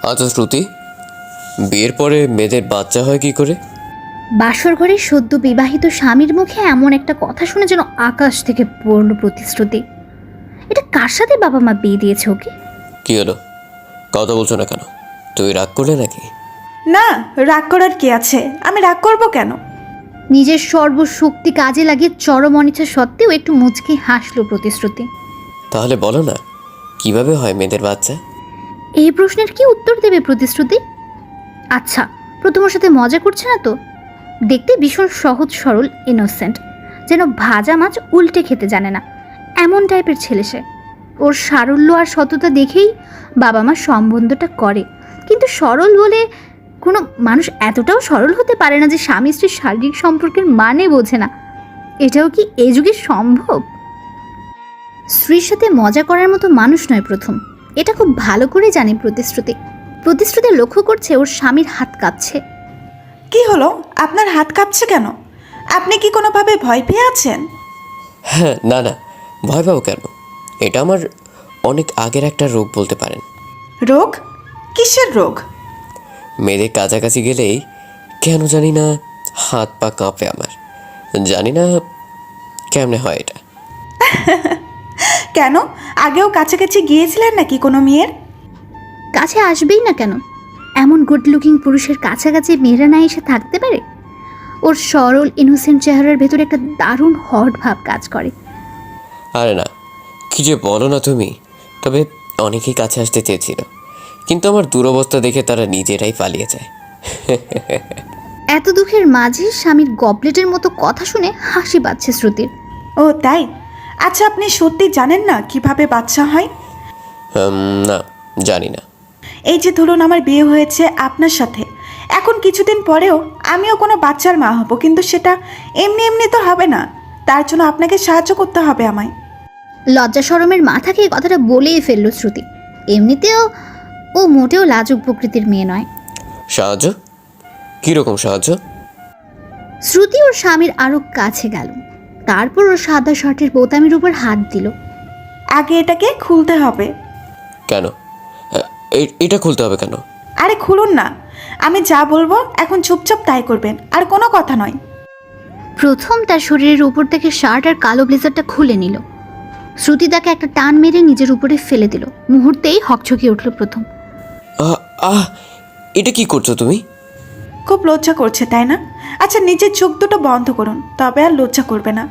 আচ্ছা শ্রুতি, বিয়ের পরে মেয়েদের বাচ্চা হয় কি করে? বাসর ঘরে সদ্য বিবাহিত স্বামীর মুখে এমন একটা কথা শুনে যেন আকাশ থেকে পড়ল প্রতিশ্রুতি। এটা কার সাথে বাবা মা বিয়ে দিয়েছে ওকে? কি হলো, কথা বলছো না কেন? তুই রাগ করলে নাকি? না, রাগ করার কি আছে? আমি রাগ করব কেন? নিজের সর্বশক্তি কাজে লাগিয়ে চরম অনিচ্ছা সত্ত্বেও একটু মুচকি হাসল প্রতিশ্রুতি। তাহলে বলো না, কিভাবে হয় মেয়েদের বাচ্চা? এই প্রশ্নের কি উত্তর দেবে প্রতিশ্রুতি? আচ্ছা, প্রথম ওর সাথে মজা করছে না তো? দেখতে ভীষণ সহজ সরল ইনোসেন্ট, যেন ভাজা মাছ উল্টে খেতে জানে না এমন টাইপের ছেলে সে। ওর সারল্য আর সততা দেখেই বাবা মা সম্বন্ধটা করে, কিন্তু সরল বলে কোনো মানুষ এতটাও সরল হতে পারে না যে স্বামী স্ত্রীর শারীরিক সম্পর্কের মানে বোঝে না। এটাও কি এই যুগে সম্ভব? স্ত্রীর সাথে মজা করার মতো মানুষ নয় প্রথম, এটা খুব ভালো করে জানে প্রতিশ্রুতি। প্রতিশ্রুতি লক্ষ্য করছে ওর স্বামীর হাত কাঁপছে। কি হলো, আপনার হাত কাঁপছে কেন? আপনি কি কোনোভাবে ভয় পেয়ে আছেন? হ্যাঁ, না না, ভয় পাও কেন? এটা আমার অনেক আগের একটা রোগ বলতে পারেন। রোগ? কিসের রোগ? মেয়েদের কাছাকাছি গেলেই কেন জানি না হাত পা কাঁপে আমার। জানি না কেমনে হয় এটা। কেন, আগেও কাছাকাছি গিয়েছিলেন নাকি কোনো মেয়ের? কাছে আসবেই না কেন? এমন গুড লুকিং পুরুষের কাছাকাছি মেয়েরা না এসে থাকতে পারে? ওর সরল ইনোসেন্ট চেহারার ভেতরে একটা দারুণ হট ভাব কাজ করে। আরে না, কি যে বলো না তুমি। তবে অনেকেই কাছে আসতে চেয়েছিল, কিন্তু আমার দুরবস্থা দেখে তারা নিজেরাই পালিয়ে যায়। এত দুঃখের মাঝে স্বামীর গবলেটের মতো কথা শুনে হাসি পাচ্ছে শ্রুতির। ও তাই? আচ্ছা, আপনি সত্যি জানেন না কিভাবে বাচ্চা হয়? না, জানি না। এই যে ধরুন আমার বিয়ে হয়েছে আপনার সাথে, এখন কিছুদিন পরেও আমিও কোনো বাচ্চার মা হব, কিন্তু সেটা এমনি এমনি তো হবে না। তার জন্য আপনাকে সাহায্য করতে হবে আমায়। লজ্জা শরমের মাথাকে এই কথাটা বলেই ফেললো শ্রুতি। এমনিতেও ও মোটেও লাজুক প্রকৃতির মেয়ে নয়। সাহায্য? কীরকম সাহায্য? শ্রুতি ওর স্বামীর আরো কাছে গেল, তারপর ওর সাদা শার্টের বোতামের উপর হাত দিল। আগে এটাকে খুলতে হবে। কেন? এটা খুলতে হবে কেন? আরে খুলুন না, আমি যা বলবো এখন চুপচাপ তাই করবেন, আর কোনো কথা নয়। প্রথম তার শরীরের উপর থেকে শার্ট আর কালো ব্লেজারটা খুলে নিল। শ্রুতি তাকে একটা টান মেরে নিজের উপরে ফেলে দিল। মুহূর্তেই হকচকিয়ে উঠল প্রথম। আহ, এটা কি করছো তুমি? খুব লজ্জা করছে তাই না? আচ্ছা, নিজের চোখ দুটো বন্ধ করুন, তবে আর লজ্জা করবে না।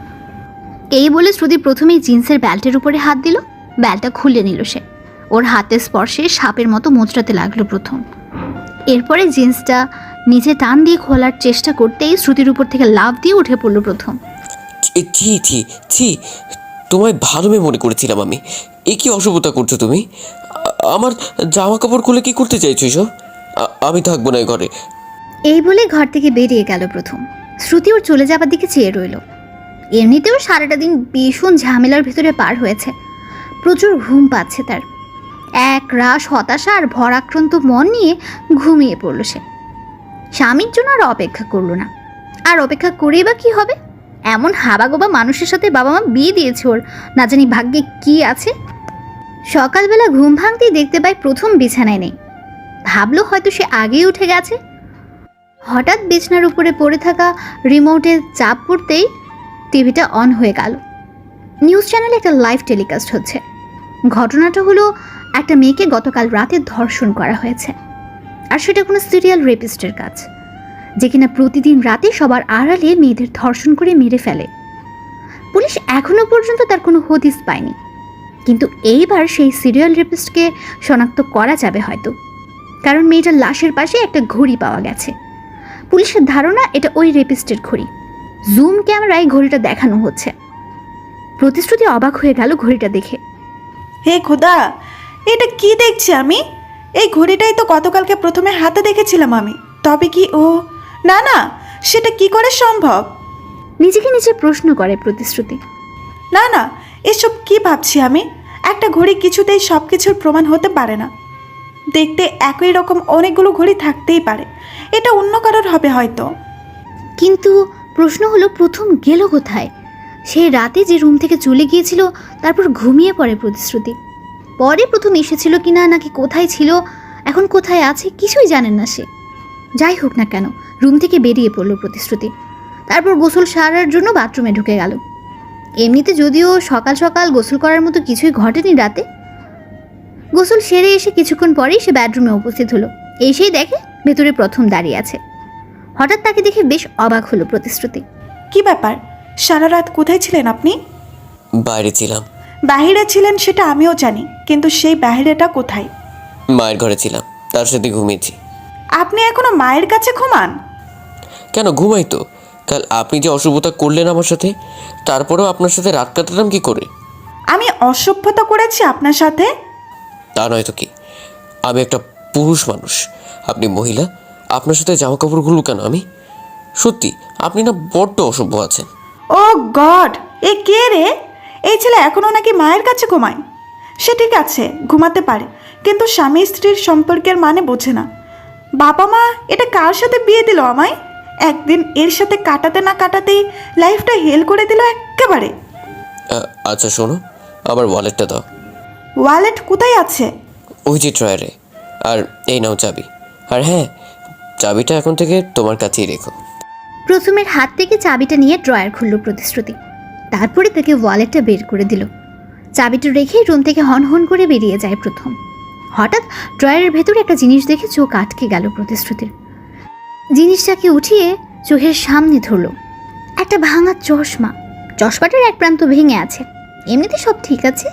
এই বলে শ্রুতি প্রথমেই জিন্সের বেল্টের উপরে হাত দিল। বেল্টটা খুলে নিল সে। ওর হাতের স্পর্শে সাপের মতো মোচড়াতে লাগলো প্রথম। এরপরে জিন্সটা নিচে টান দিয়ে খোলার চেষ্টা করতেই শ্রুতির উপর থেকে লাফ দিয়ে উঠে পড়ল প্রথম। ছি ছি ছি, তোমায় ভালো মেয়ে মনে করেছিলাম আমি। এ কি অসভ্যতা করছো তুমি? আমার জামা কাপড় খুলে কি করতে চাইছো এসব? আমি থাকবো না এই ঘরে। এই বলে ঘর থেকে বেরিয়ে গেল প্রথম। শ্রুতি ওর চলে যাবার দিকে চেয়ে রইল। এমনিতেও সারাটা দিন ভীষণ ঝামেলার ভেতরে পার হয়েছে। প্রচুর ঘুম পাচ্ছে তার। এক রাশ হতাশা আর ভরাক্রান্ত মন নিয়ে ঘুমিয়ে পড়ল সে। স্বামীর জন্য আর অপেক্ষা করলো না। আর অপেক্ষা করেই বা কি হবে? এমন হাবাগোবা মানুষের সাথে বাবা মা বিয়ে দিয়েছে ওর, না জানি ভাগ্যে কি আছে। সকালবেলা ঘুম ভাঙতেই দেখতে পায় প্রথম বিছানায় নেই। ভাবলো হয়তো সে আগেই উঠে গেছে। হঠাৎ বিছানার উপরে পড়ে থাকা রিমোটে চাপ পড়তেই টিভিটা অন হয়ে গেল। নিউজ চ্যানেলে একটা লাইভ টেলিকাস্ট হচ্ছে। ঘটনাটা হলো, একটা মেয়েকে গতকাল রাতে ধর্ষণ করা হয়েছে। আর সেটা কোনো সিরিয়াল রেপিস্টের কাজ, যে কিনা প্রতিদিন রাতে সবার আড়ালে মেয়েদের ধর্ষণ করে মেরে ফেলে। পুলিশ এখনো পর্যন্ত তার কোনো হদিস পায়নি, কিন্তু এইবার সেই সিরিয়াল রেপিস্টকে শনাক্ত করা যাবে হয়তো, কারণ মেয়েটার লাশের পাশে একটা ঘড়ি পাওয়া গেছে। পুলিশের ধারণা এটা ওই রেপিস্টের ঘড়ি। জুম ক্যামেরায় ঘড়িটা দেখানো হচ্ছে। প্রতিশ্রুতি অবাক হয়ে গেল ঘড়িটা দেখে। হে খোদা, এটা কি দেখছি আমি? এই ঘড়িটাই তো গতকালকে প্রথমে হাতে দেখেছিলাম আমি। তবে কি ও? না না, সেটা কি করে সম্ভব? নিজেকে নিজে প্রশ্ন করে প্রতিশ্রুতি। না না, এসব কি ভাবছি আমি? একটা ঘড়ি কিছুতেই সব কিছুর প্রমাণ হতে পারে না। দেখতে একই রকম অনেকগুলো ঘড়ি থাকতেই পারে, এটা অন্য কারোর হবে হয়তো। কিন্তু প্রশ্ন হলো, প্রথম গেল কোথায়? সেই রাতে যে রুম থেকে চলে গিয়েছিল, তারপর ঘুমিয়ে পড়ে প্রতিশ্রুতি। পরে প্রথম এসেছিল কিনা নাকি কোথায় ছিল এখন কোথায় আছে কিছুই জানেন না সে। যাই হোক না কেন, রুম থেকে বেরিয়ে পড়ল প্রতিশ্রুতি। তারপর গোসল সারার জন্য বাথরুমে ঢুকে গেল। এমনিতে যদিও সকাল সকাল গোসল করার মতো কিছুই ঘটেনি রাতে। গোসল সেরে এসে কিছুক্ষণ পরেই সে বেডরুমে উপস্থিত হলো। এসেই দেখে ভেতরে প্রথম দাঁড়িয়ে আছে। হঠাৎ তাকে দেখে বেশ অবাক হলো প্রতিশ্রুতি। কি ব্যাপার, সারা রাত কোথায় ছিলেন আপনি? বাইরে ছিলাম। বাহিরে ছিলেন সেটা আমিও জানি, কিন্তু সেই বাহিরেটা কোথায়? মায়ের ঘরে ছিলাম, তার সাথে ঘুমিয়েছি। আপনি এখনো মায়ের কাছে ঘুমান? কেন, ঘুমাই তো। কাল আপনি যে অশুভতা করলেন আমার সাথে, তারপরেও আপনার সাথে রাত কাটালাম কি করে? আমি অসভ্যতা করেছি আপনার সাথে? তা নয় তো কি, আমি একটা পুরুষ মানুষ, আপনি মহিলা, আপনার সাথে জামা কাপড় খুলব কেন আমি? সত্যি আপনি না বড্ড অসভ্য আছেন। ও গড, এ কে রে? এই ছেলে এখনো নাকি মায়ের কাছে ঘুমায়? সে ঠিক আছে, ঘুমাতে পারে, কিন্তু স্বামী স্ত্রীর সম্পর্কের মানে বোঝে না। বাবা মা এটা কার সাথে বিয়ে দিল আমায়? একদিন এর সাথে কাটাতে না কাটাতেই লাইফটা হেল করে দিল একেবারে। আচ্ছা শোনো, আমার ওয়ালেটটা দাও। ওয়ালেট কোথায় আছে? ওই যে ড্রয়ারে। আর এই নাও চাবি। আর হ্যাঁ, চাবিটা এখন থেকে তোমার কাছেই রেখো। প্রথমের হাত থেকে চাবিটা নিয়ে ড্রয়ার খুলল প্রতিশ্রুতি। তারপরে তাকে ওয়ালেটটা বের করে দিল। চাবিটা রেখেই রুম থেকে হন হন করে বেরিয়ে যায় প্রথম। হঠাৎ ড্রয়ারের ভেতরে একটা জিনিস দেখে চোখ আটকে গেল প্রতিশ্রুতির। জিনিসটাকে উঠিয়ে চোখের সামনে ধরল। একটা ভাঙা চশমা। চশমাটার এক প্রান্ত ভেঙে আছে। এমনিতে সব ঠিক আছে,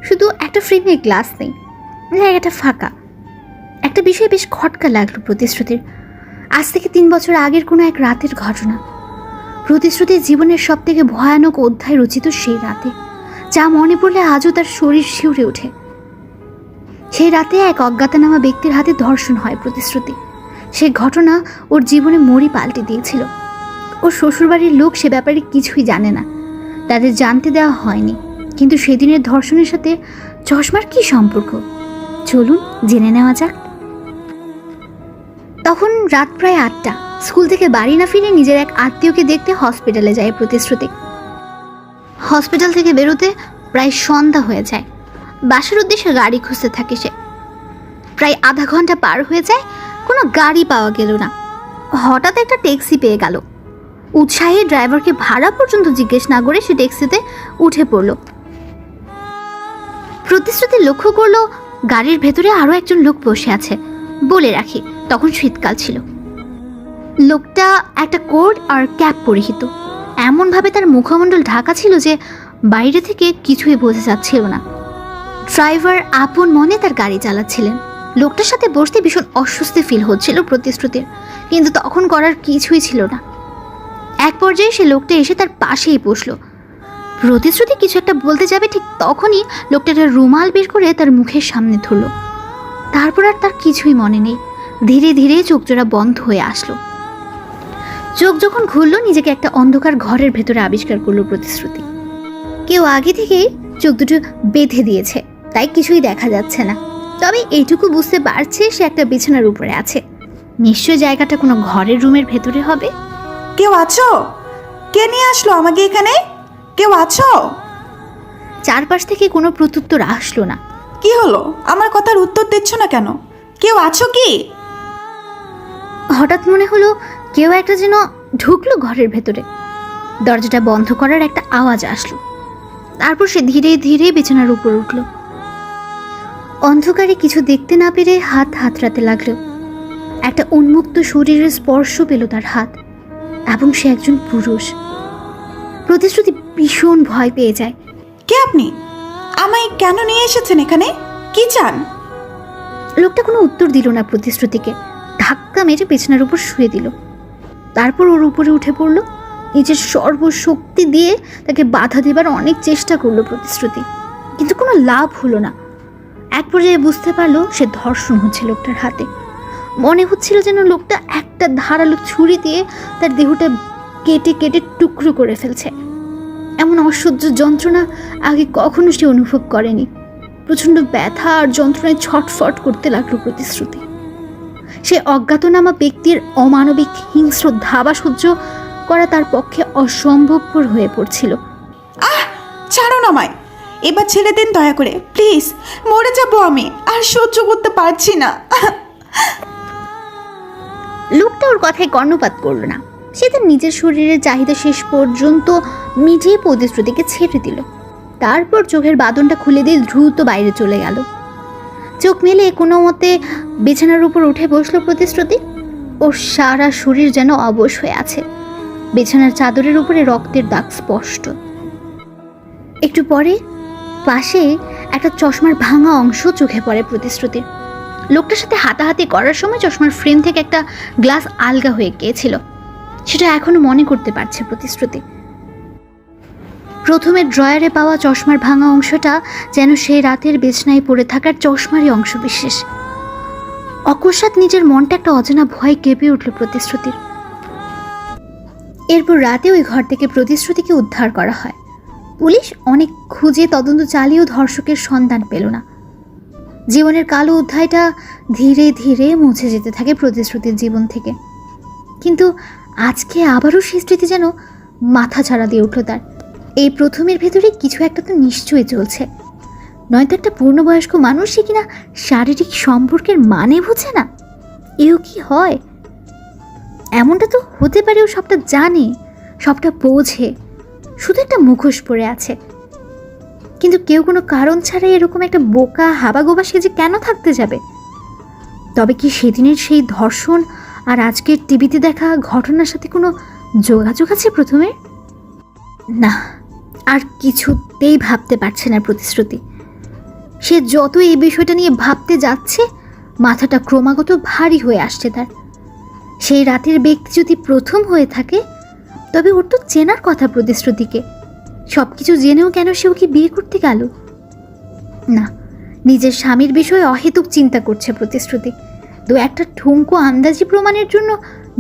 শুধু একটা ফ্রেমের গ্লাস নেই, জায়গাটা ফাঁকা। একটা বিষয় বেশ খটকা লাগলো প্রতিশ্রুতির। আজ থেকে 3 বছর আগের কোনো এক রাতের ঘটনা। প্রতিশ্রুতির জীবনের সব থেকে ভয়ানক অধ্যায় রচিত সেই রাতে, যা মনে পড়লে আজও তার শরীর শিউরে ওঠে। সেই রাতে এক অজ্ঞাতনামা ব্যক্তির হাতে ধর্ষণ হয় প্রতিশ্রুতি। সেই ঘটনা ওর জীবনে মরি পাল্টে দিয়েছিল। ওর শ্বশুরবাড়ির লোক সে ব্যাপারে কিছুই জানে না, তাদের জানতে দেওয়া হয়নি। কিন্তু সেদিনের ধর্ষণের সাথে চশমার কি সম্পর্ক, চলুন জেনে নেওয়া যাক। তখন রাত প্রায় 8টা। স্কুল থেকে বাড়ি না ফিরে নিজের এক আত্মীয়কে দেখতে হসপিটালে যায় প্রতিশ্রুতি। হসপিটাল থেকে বেরোতে প্রায় সন্ধ্যা হয়ে যায়। বাসার উদ্দেশ্যে গাড়ি খুঁজতে থাকে সে। প্রায় আধা ঘন্টা পার হয়ে যায়, কোনো গাড়ি পাওয়া গেল না। হঠাৎ একটা ট্যাক্সি পেয়ে গেল। উৎসাহী ড্রাইভারকে ভাড়া পর্যন্ত জিজ্ঞেস না করে সে ট্যাক্সিতে উঠে পড়ল। প্রতিশ্রুতি লক্ষ্য করলো গাড়ির ভেতরে আরও একজন লোক বসে আছে। বলে রাখি, তখন শীতকাল ছিল। লোকটা একটা কোট আর ক্যাপ পরিহিত। এমনভাবে তার মুখমণ্ডল ঢাকা ছিল যে বাইরে থেকে কিছুই বোঝা যাচ্ছিল না। ড্রাইভার আপন মনে তার গাড়ি চালাচ্ছিলেন। লোকটার সাথে বসতে ভীষণ অস্বস্তি ফিল হচ্ছিল প্রতিশ্রুতির, কিন্তু তখন করার কিছুই ছিল না। এক পর্যায়ে সে লোকটা এসে তার পাশেই বসলো। প্রতিশ্রুতি কিছু একটা বলতে যাবে, ঠিক তখনই লোকটা একটা রুমাল বের করে তার মুখের সামনে ধরল। তারপর আর তার কিছুই মনে নেই। ধীরে ধীরে চোখ জোড়া বন্ধ হয়ে আসলো। চোখ যখন খুললো, নিজেকে একটা অন্ধকার ঘরের ভেতরে আবিষ্কার করলো প্রতিশ্রুতি। কেউ আগে থেকেই চোখ দুটো বেঁধে দিয়েছে, তাই কিছুই দেখা যাচ্ছে না। তবে এইটুকু বুঝতে পারছে সে একটা বিছানার উপরে আছে। নিশ্চয় জায়গাটা কোনো ঘরের রুমের ভেতরে হবে। কেউ আছো? কে নিয়ে আসলো আমাকে এখানে? কেউ আছো? চারপাশ থেকে কোনো প্রত্যুত্তর আসলো না। কি হলো, আমার কথার উত্তর দিচ্ছ না কেন? কেউ আছো কি? হঠাৎ মনে হলো কেউ একটা যেন ঢুকলো ঘরের ভেতরে। দরজাটা বন্ধ করার একটা আওয়াজ আসলো। তারপর সে ধীরে ধীরে বিছানার উপর উঠল। অন্ধকারে কিছু দেখতে না পেরে হাত হাতড়াতে লাগলো। একটা উন্মুক্ত শরীরের স্পর্শ পেল তার হাত, এবং সে একজন পুরুষ। প্রতিশ্রুতি ভীষণ ভয় পেয়ে যায়। কে আপনি? আমায় কেন নিয়ে এসেছেন এখানে? কি চান? লোকটা কোনো উত্তর দিল না প্রতিশ্রুতিকে। ধাক্কা মেরে বিছানার উপর শুয়ে দিল। তারপর ওর উপরে উঠে পড়ল। নিজের সর্বশক্তি দিয়ে তাকে বাধা দেবার অনেক চেষ্টা করলো প্রতিশ্রুতি, কিন্তু কোনো লাভ হলো না। এক পর্যায়ে বুঝতে পারলো সে ধর্ষণ হচ্ছে লোকটার হাতে। মনে হচ্ছিল যেন লোকটা একটা ধারালো ছুরি দিয়ে তার দেহটা কেটে কেটে টুকরো করে ফেলছে। এমন অসহ্য যন্ত্রণা আগে কখনো সে অনুভব করেনি। প্রচণ্ড ব্যথা আর যন্ত্রণায় ছটফট করতে লাগলো প্রতিশ্রুতি। সে অজ্ঞাতনামা ব্যক্তির অমানবিক হিংস্র ধাবা সহ্য করা তার পক্ষে অসম্ভবপর হয়ে পড়ছিল। ছাড়ো না আমায়, এবার ছেড়ে দিন দয়া করে, প্লিজ। মরে যাবো আমি, আর সহ্য করতে পারছি না। লোকটা ওর কথায় কর্ণপাত করলো না। সে তার নিজের শরীরের চাহিদা শেষ পর্যন্ত মিটিয়ে প্রতিশ্রুতিকে ছেড়ে দিল। তারপর চোখের বাঁধনটা খুলে দিয়ে দ্রুত বাইরে চলে গেল। চোখ মেলে কোনো মতে বিছানার উপর উঠে বসলো প্রতিশ্রুতি। ওর সারা শরীর যেন অবশ হয়ে আছে। বিছানার চাদরের উপরে রক্তের দাগ স্পষ্ট। একটু পরে পাশে একটা চশমার ভাঙা অংশ চোখে পড়ে প্রতিশ্রুতির। লোকটার সাথে হাতাহাতি করার সময় চশমার ফ্রেম থেকে একটা গ্লাস আলগা হয়ে গিয়েছিল। সেটা এখনো মনে করতে পারছে প্রতিশ্রুতি। প্রথমে ড্রয়ারে পাওয়া চশমার ভাঙা অংশটা যেন সেই রাতের বিছানায় পড়ে থাকার চশমারই অংশ বিশেষ। অকস্মাৎ নিজের মনটা একটা অজানা ভয় কেঁপে উঠল প্রতিশ্রুতির। এরপর রাতে ওই ঘর থেকে প্রতিশ্রুতিকে উদ্ধার করা হয়। পুলিশ অনেক খুঁজে তদন্ত চালিয়েও ধর্ষকের সন্ধান পেল না। জীবনের কালো অধ্যায়টা ধীরে ধীরে মুছে যেতে থাকে প্রতিশ্রুতির জীবন থেকে। কিন্তু আজকে আবারও সেই স্মৃতি যেন মাথা ছাড়া দিয়ে উঠল তার। এই প্রথমের ভেতরে কিছু একটা তো নিশ্চয়ই চলছে, নয়তো একটা পূর্ণবয়স্ক মানুষ সে কিনা শারীরিক সম্পর্কের মানে বোঝে না। এও কি হয়? এমনটা তো হতে পারেও সবটা জানে, সবটা বোঝে, শুধু একটা মুখোশ পরে আছে। কিন্তু কেউ কোনো কারণ ছাড়াই এরকম একটা বোকা হাবাগোবা সেজে কেন থাকতে যাবে? তবে কি সেদিনের সেই ধর্ষণ আর আজকের টিভিতে দেখা ঘটনার সাথে কোনো যোগাযোগ আছে প্রথমে? না, আর কিছুতেই ভাবতে পারছে না প্রতিশ্রুতি। সে যত এই বিষয়টা নিয়ে ভাবতে যাচ্ছে মাথাটা ক্রমাগত ভারী হয়ে আসছে তার। সেই রাতের ব্যক্তি যদি প্রথম হয়ে থাকে তবে ওর তো চেনার কথা প্রতিশ্রুতিকে। সব কিছু জেনেও কেন সে ওকে বিয়ে করতে গেল? না, নিজের স্বামীর বিষয়ে অহেতুক চিন্তা করছে প্রতিশ্রুতি। দু একটা ঠুনকো আন্দাজি প্রমাণের জন্য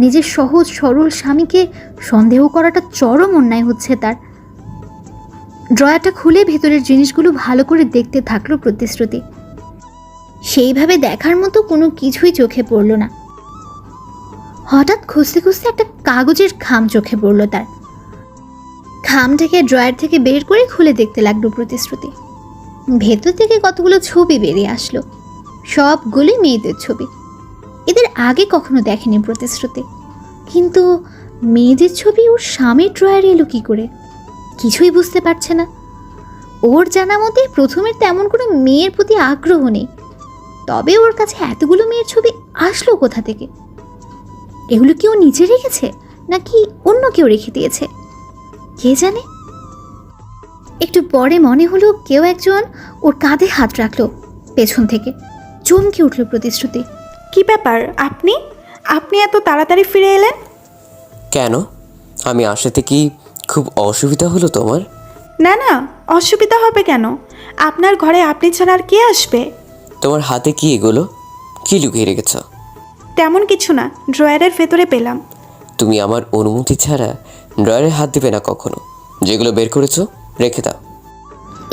নিজের সহজ সরল স্বামীকে সন্দেহ করাটা চরম অন্যায় হচ্ছে তার। ড্রয়ারটা খুলে ভেতরের জিনিসগুলো ভালো করে দেখতে থাকলো প্রতিশ্রুতি। সেইভাবে দেখার মতো কোনো কিছুই চোখে পড়ল না। হঠাৎ খুঁজতে খুঁজতে একটা কাগজের খাম চোখে পড়ল তার। খামটাকে ড্রয়ার থেকে বের করে খুলে দেখতে লাগলো প্রতিশ্রুতি। ভেতর থেকে কতগুলো ছবি বেরিয়ে আসলো। সবগুলোই মেয়েদের ছবি। এদের আগে কখনো দেখেনি প্রতিশ্রুতি। কিন্তু মেয়েদের ছবি ওর স্বামীর ড্রয়ারে এলো কি করে? কিছুই বুঝতে পারছে না। ওর জানা মতে প্রথমের তেমন কোনো মেয়ের প্রতি আগ্রহ নেই। তবে ওর কাছে এতগুলো মেয়ের ছবি আসলো কোথা থেকে? এগুলো কি ও নিজে রেখেছে নাকি অন্য কেউ রেখে দিয়েছে? কে জানে। একটু পরে মনে হলো কেউ একজন ওর কাঁধে হাত রাখলো পেছন থেকে। চমকে উঠল প্রতিশ্রুতি। কি ব্যাপার, আপনি আপনি এত তাড়াতাড়ি ফিরে এলেন? কেন, আমি আসাতে কি খুব অসুবিধা হলো তোমার? না না, অসুবিধা হবে কেন? আপনার ঘরে আপনি ছাড়া আর কে আসবে? তোমার হাতে কি এগুলো? কি লুকিয়ে রেখেছ? তেমন কিছু না, ড্রয়ারের ভেতরে পেলাম। তুমি আমার অনুমতি ছাড়া ড্রয়ারে হাত দিবে না কখনো। যেগুলো বের করেছো রেখে দাও।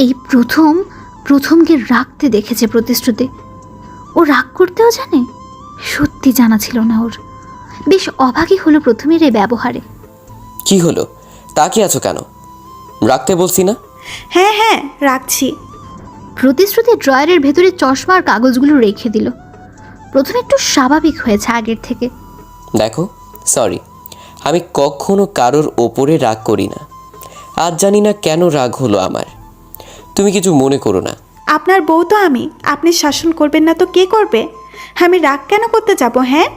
এই প্রথমকে রাখতে দেখেছে প্রতিশ্রুতি। ও রাগ করতেও জানে? সত্যি জানা ছিল না ওর। বেশ অবাকই হলো প্রথমের এই ব্যবহারে। কি হলো, তাকিয়ে আছো কেন? রাখতে বলছি না? হ্যাঁ হ্যাঁ, রাখছি। প্রতিশ্রুতি ড্রয়ারের ভেতরে চশমা আর কাগজগুলো রেখে দিল। প্রথমে একটু স্বাভাবিক হয়েছে আগের থেকে। দেখো, সরি, আমি কখনো কারোর ওপরে রাগ করি না। আজ জানি না কেন রাগ হলো আমার। তুমি কিছু মনে করো না। আপনার বউ তো আমি, আপনি শাসন করবেন না তো কে করবে? আমি রাগ কেন করতে যাব? হ্যাঁ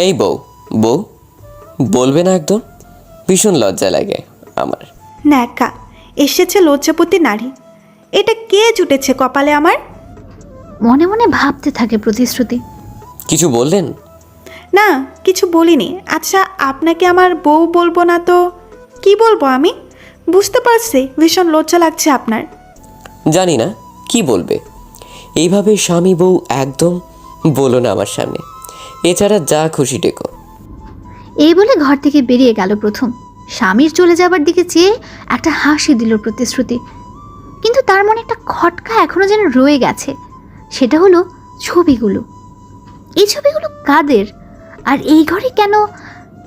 এই বউ বউ বলবে না একদম? ভীষণ লজ্জা লাগে আমার। ন্যাকা এসেছে লজ্জাপতি নারী। এটা কে জুটেছে কপালে আমার? মনে মনে ভাবতে থাকে প্রতিশ্রুতি। কিছু বললেন? না, কিছু বলিনি। আচ্ছা, আপনাকে আমার বউ বলবো না তো কি বলবো আমি? বুঝতে পারছি ভীষণ লজ্জা লাগছে আপনার। জানি না কি বলবে। এইভাবে স্বামী বউ একদম বলো না আমার সামনে। এছাড়া যা খুশি ডেকো। এই বলে ঘর থেকে বেরিয়ে গেল প্রথম। স্বামীর চলে যাবার দিকে চেয়ে একটা হাসি দিল প্রতিশ্রুতি। কিন্তু তার মনে একটা খটকা এখনো যেন রয়ে গেছে। সেটা হলো ছবিগুলো। এই ছবিগুলো কাদের আর এই ঘরে কেন,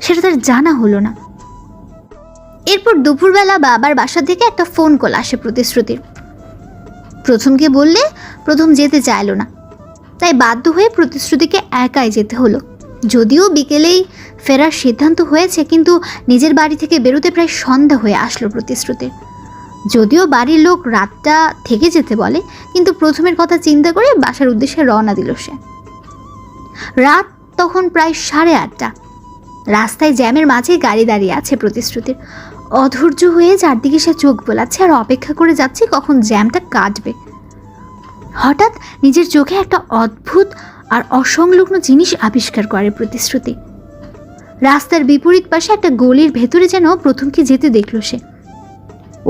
সেটা তার জানা হলো না। এরপর দুপুরবেলা বাবার বাসা থেকে একটা ফোন কল আসে প্রতিশ্রুতির। প্রথমকে বললে প্রথম যেতে চাইলো না, তাই বাধ্য হয়ে প্রতিশ্রুতিকে একাই যেতে হলো। যদিও বিকেলেই ফেরার সিদ্ধান্ত হয়েছে, কিন্তু নিজের বাড়ি থেকে বেরোতে প্রায় সন্ধ্যা হয়ে আসলো প্রতিশ্রুতির। যদিও বাড়ির লোক রাতটা থেকে যেতে বলে, কিন্তু প্রথমের কথা চিন্তা করে বাসার উদ্দেশ্যে রওনা দিল সে। রাত তখন প্রায় 8:30। রাস্তায় জ্যামের মাঝে গাড়ি দাঁড়িয়ে আছে প্রতিশ্রুতির। অধৈর্য হয়ে চারদিকে সে চোখ বোলাচ্ছে আর অপেক্ষা করে যাচ্ছে কখন জ্যামটা কাটবে। হঠাৎ নিজের চোখে একটা অদ্ভুত আর অসংলগ্ন জিনিস আবিষ্কার করে প্রতিশ্রুতি। রাস্তার বিপরীত পাশে একটা গলির ভেতরে যেন প্রথমকে যেতে দেখল সে।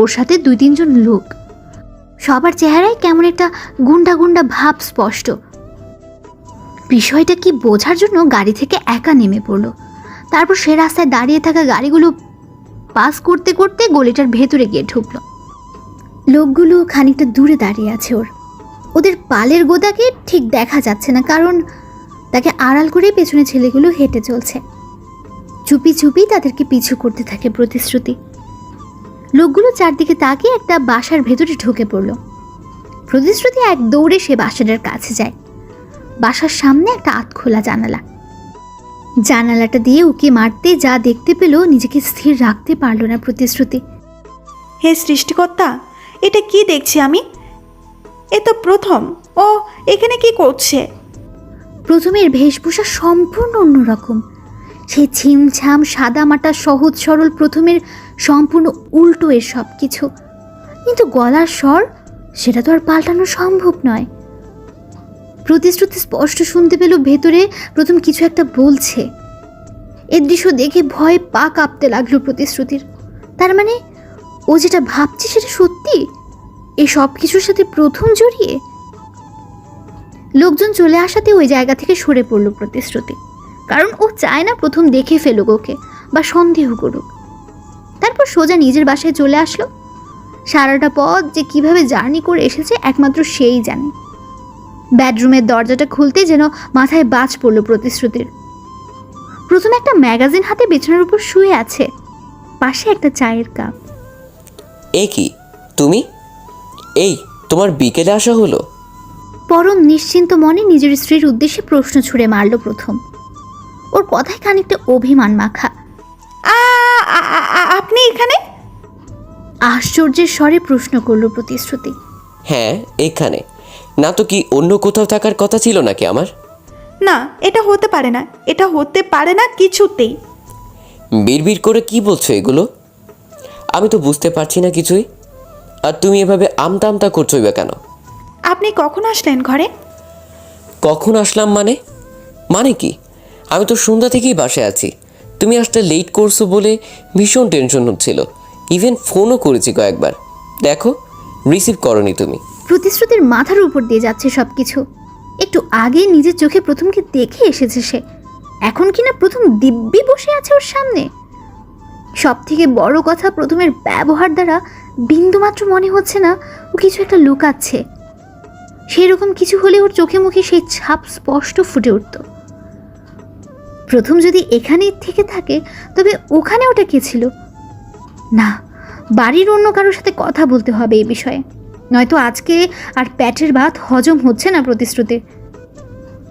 ওর সাথে 2-3 জন লোক, সবার চেহারায় কেমন একটা গুন্ডা গুন্ডা ভাব স্পষ্ট। বিষয়টা কি বোঝার জন্য গাড়ি থেকে একা নেমে পড়ল। তারপর সে রাস্তায় দাঁড়িয়ে থাকা গাড়িগুলো পাস করতে করতে গলিটার ভেতরে গিয়ে ঢুকলো। লোকগুলো খানিকটা দূরে দাঁড়িয়ে আছে। ওদের পালের গোদাকে ঠিক দেখা যাচ্ছে না, কারণ তাকে আড়াল করে পেছনে ছেলেগুলো হেঁটে চলছে। চুপি চুপি তাদেরকে পিছু করতে থাকে প্রতিশ্রুতি। লোকগুলো চারদিকে তাকিয়ে একটা বাসার ভেতরে ঢুকে পড়ল। প্রতিশ্রুতি এক দৌড়ে সে বাসাটার কাছে যায়। বাসার সামনে একটা আধখোলা জানালা। জানালাটা দিয়ে উকি মারতে যা দেখতে পেল নিজেকে স্থির রাখতে পারল না প্রতিশ্রুতি। হে সৃষ্টিকর্তা, এটা কি দেখছি আমি? এ তো প্রথম। ও এখানে কি করছে? প্রথমের বেশভূষা সম্পূর্ণ অন্যরকম। সে ছিমছাম সাদামাটা সহজ সরল প্রথমের সম্পূর্ণ উল্টো এর সব কিছু। কিন্তু গলার স্বর সেটা তো আর পাল্টানো সম্ভব নয়। প্রতিশ্রুতি স্পষ্ট শুনতে পেল ভেতরে প্রথম কিছু একটা বলছে। এর দৃশ্য দেখে ভয়ে পা কাঁপতে লাগলো প্রতিশ্রুতির। তার মানে ও যেটা ভাবছে সেটা সত্যি? এই সব কিছুর সাথে প্রথম জড়িয়ে? লোকজন চলে আসাতে ওই জায়গা থেকে সরে পড়ল প্রতিশ্রুতি, কারণ ও চায় না প্রথম দেখে ফেলুক ওকে বা সন্দেহ করুক। তারপর সোজা নিজের বাসায় চলে আসলো। সারাটা পথ যে কিভাবে জার্নি করে এসেছে একমাত্র সেই জানে। বেডরুমের দরজাটা খুলতেই যেন মাথায় বাজ পড়ল প্রতিশ্রুতির। প্রথম একটা ম্যাগাজিন হাতে বিছানার উপর শুয়ে আছে, পাশে একটা চায়ের কাপ। এ কি তুমি? এই তোমার বিকেলে আসা হলো? পরম নিশ্চিন্ত মনে নিজের স্ত্রীর উদ্দেশ্যে প্রশ্ন ছুড়ে মারল প্রথম। ওর কথায় খানিকটা অভিমান মাখা। আপনি এখানে? আশ্চর্যের স্বরে প্রশ্ন করল প্রতিশ্রুতি। হ্যাঁ এখানে, না তো কি অন্য কোথাও থাকার কথা ছিল নাকি আমার? না, এটা হতে পারে না, এটা হতে পারে না কিছুতেই। বিড়বিড় করে কি বলছো এগুলো? আমি তো বুঝতে পারছি না কিছুই। আর তুমি এভাবে আমতা আমতা করছোই বা কেন? আপনি কখন আসলেন ঘরে? কখন আসলাম মানে? মানে কি? আমি তো সন্ধ্যা থেকেই বাসায় আছি। তুমি আসতে লেট করছো বলে ভীষণ টেনশন হচ্ছিল। ইভেন ফোনও করেছি কয়েকবার, দেখো রিসিভ করনি তুমি। প্রতিশ্রুতির মাথার উপর দিয়ে যাচ্ছে সবকিছু। একটু আগে নিজের চোখে প্রথমকে দেখে এসেছে সে, এখন কিনা প্রথম দিব্যি বসে আছে ওর সামনে। সব থেকে বড় কথা, প্রথমের ব্যবহার দ্বারা বিন্দুমাত্র মনে হচ্ছে না ও কিছু একটা লুকাচ্ছে। সেই রকম কিছু হলে ওর চোখে মুখে সেই ছাপ স্পষ্ট ফুটে উঠত। প্রথম যদি এখানে থেকে থাকে তবে ওখানে ওটা কে ছিল? না, বাড়ির অন্য কারোর সাথে কথা বলতে হবে এই বিষয়ে, নয়তো আজকে আর পেটের ভাত হজম হচ্ছে না প্রতিশ্রুতির।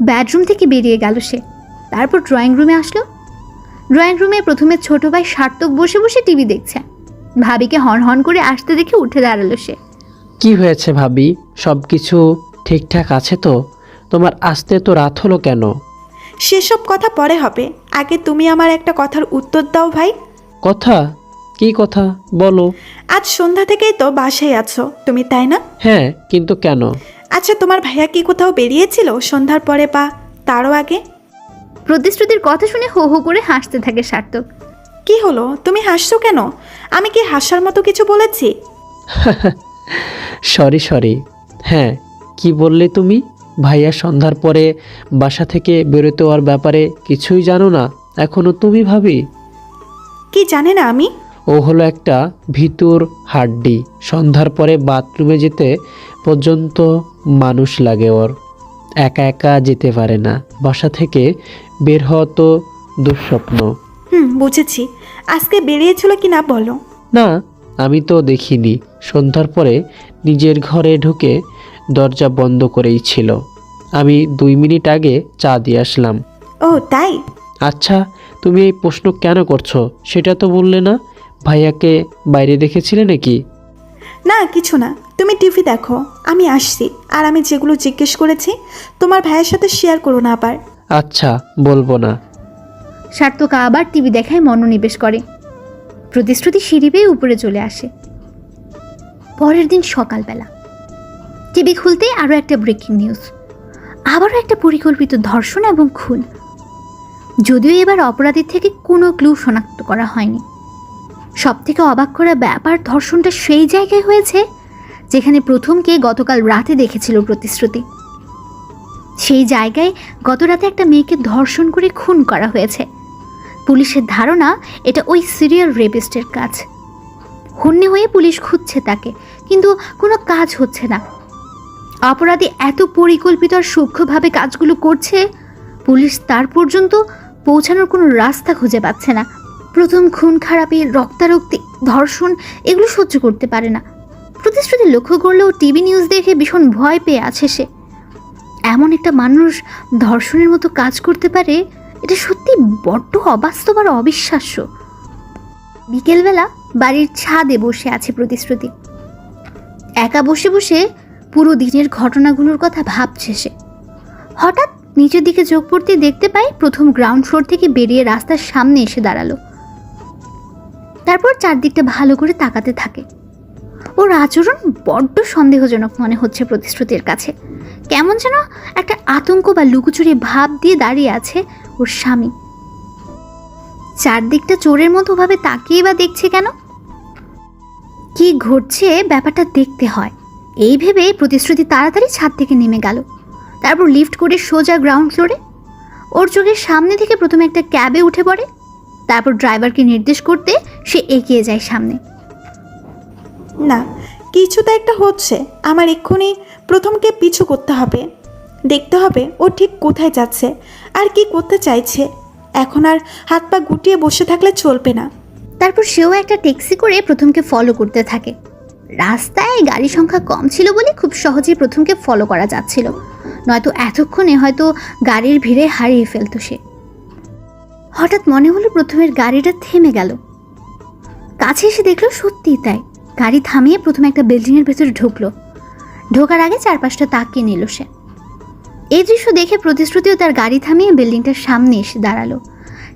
বেডরুম থেকে বেরিয়ে গেল সে। তারপর ড্রয়িং রুমে আসলো। ড্রয়িং রুমে প্রথমে ছোট ভাই সার্থক বসে বসে টিভি দেখছে। ভাবিকে হন হন করে আসতে দেখে উঠে দাঁড়ালো সে। কি হয়েছে ভাবি? সব কিছু ঠিকঠাক আছে তো? তোমার আসতে তো রাত হলো কেন? সেসব কথা পরে হবে, আগে তুমি আমার একটা কথার উত্তর দাও ভাই। কথা? কি কথা বলো? আজ সন্ধ্যা থেকেই তো বাসায় আছো তুমি, তাই না? হ্যাঁ, কিন্তু কেন? আচ্ছা, তোমার ভাইয়া কি কোথাও বেরিয়েছিল সন্ধ্যার পরে বা তারও আগে? প্রতিশ্রুতির কথা শুনে হো হো করে হাসতে থাকে সার্থক। কি হলো, তুমি হাসছো কেন? আমি কি হাসার মতো কিছু বলেছি? সরি। হ্যাঁ, কি বললে তুমি? ভাইয়া সন্ধ্যার পরে বাসা থেকে বেরোতে হওয়ার ব্যাপারে কিছুই জানো না এখনো তুমি ভাবি? কি জানে না আমি? ও হলো একটা ভিতর হাড্ডি। সন্ধ্যার পরে বাথরুমে যেতে পর্যন্ত মানুষ লাগে ওর। একা একা যেতে পারে না। বাসা থেকে বের হওয়া তো দুঃস্বপ্ন। বুঝেছি। আজকে বেরিয়েছিল কি না বলো। না, আমি তো দেখিনি। সন্ধ্যার পরে নিজের ঘরে ঢুকে দরজা বন্ধ করেই ছিল। আমি 2 মিনিট আগে চা দিয়ে আসলাম। ও তাই? আচ্ছা, তুমি এই প্রশ্ন কেন করছো সেটা তো বললে না। ভাইয়াকে বাইরে দেখেছিলে নাকি? না কিছু না, তুমি টিভি দেখো, আমি আসছি। আর আমি যেগুলো জিজ্ঞেস করেছি তোমার ভাইয়ের সাথে শেয়ার করো না আবার। আচ্ছা, বলবো না। সার্থক আবার টিভি দেখায় মনোনিবেশ করে। প্রতিশ্রুতি সিঁড়ি বেয়ে উপরে চলে আসে। পরের দিন সকালবেলা টিভি খুলতেই আরও একটা ব্রেকিং নিউজ। আবারও একটা পরিকল্পিত ধর্ষণ এবং খুন। যদিও এবার অপরাধীর থেকে কোনো ক্লু শনাক্ত করা হয়নি। সবথেকে অবাক করা ব্যাপার, ধর্ষণটা সেই জায়গায় হয়েছে যেখানে প্রথমকে গতকাল রাতে দেখেছিল প্রতিশ্রুতি। সেই জায়গায় গত রাতে একটা মেয়েকে ধর্ষণ করে খুন করা হয়েছে। পুলিশের ধারণা এটা ওই সিরিয়াল রেপিস্টের কাজ। হন্যে হয়ে পুলিশ খুঁজছে তাকে, কিন্তু কোনো কাজ হচ্ছে না। অপরাধী এত পরিকল্পিত আর সূক্ষ্মভাবে কাজগুলো করছে, পুলিশ তার পর্যন্ত পৌঁছানোর কোনো রাস্তা খুঁজে পাচ্ছে না। প্রথম খুন খারাপি, রক্তারক্তি, ধর্ষণ এগুলো সহ্য করতে পারে না। প্রতিশ্রুতি লক্ষ্য করলেও টিভি নিউজ দেখে ভীষণ ভয় পেয়ে আছে সে। এমন একটা মানুষ ধর্ষণের মতো কাজ করতে পারে, এটা সত্যি বড্ড অবাস্তব আর অবিশ্বাস্য। বিকেলবেলা বাড়ির ছাদে বসে আছে প্রতিশ্রুতি। একা বসে বসে পুরো দিনের ঘটনাগুলোর কথা ভাবছে সে। হঠাৎ নিচের দিকে চোখ পড়তে দেখতে পায় প্রথম গ্রাউন্ড ফ্লোর থেকে বেরিয়ে রাস্তার সামনে এসে দাঁড়ালো। তারপর চারদিকটা ভালো করে তাকাতে থাকে। ওর আচরণ বড্ড সন্দেহজনক মনে হচ্ছে প্রতিশ্রুতির কাছে। কেমন যেন একটা আতঙ্ক বা লুকোচুরি ভাব দিয়ে দাঁড়িয়ে আছে ওর স্বামী। চারদিকটা চোরের মতো ভাবে তাকিয়ে বা দেখছে কেন? কি ঘটছে ব্যাপারটা দেখতে হয়, এই ভেবে প্রতিশ্রুতি তাড়াতাড়ি ছাদ থেকে নেমে গেল। তারপর লিফট করে সোজা গ্রাউন্ড ফ্লোরে। ওর চোখের সামনে থেকে প্রথমে একটা ক্যাবে উঠে পড়ে। তারপর ড্রাইভারকে নির্দেশ করতে সে এগিয়ে যায় সামনে। না, কিছু তো একটা হচ্ছে। আমার এক্ষুনি প্রথমকে পিছু করতে হবে, দেখতে হবে ও ঠিক কোথায় যাচ্ছে আর কি করতে চাইছে। এখন আর হাত পা গুটিয়ে বসে থাকলে চলবে না। তারপর সেও একটা ট্যাক্সি করে প্রথমকে ফলো করতে থাকে। রাস্তায় গাড়ি সংখ্যা কম ছিল বলে খুব সহজেই প্রথমকে ফলো করা যাচ্ছিল, নয়তো এতক্ষণে হয়তো গাড়ির ভিড়ে হারিয়ে ফেলতো সে। হঠাৎ মনে হলো প্রথমের গাড়িটা থেমে গেল। কাছে এসে দেখলো সত্যিই তাই। গাড়ি থামিয়ে প্রথমে একটা বিল্ডিংয়ের ভেতরে ঢুকলো। ঢোকার আগে চারপাশটা তাকিয়ে নিল সে। এই দৃশ্য দেখে প্রতিশ্রুতিও তার গাড়ি থামিয়ে বিল্ডিংটার সামনে এসে দাঁড়ালো।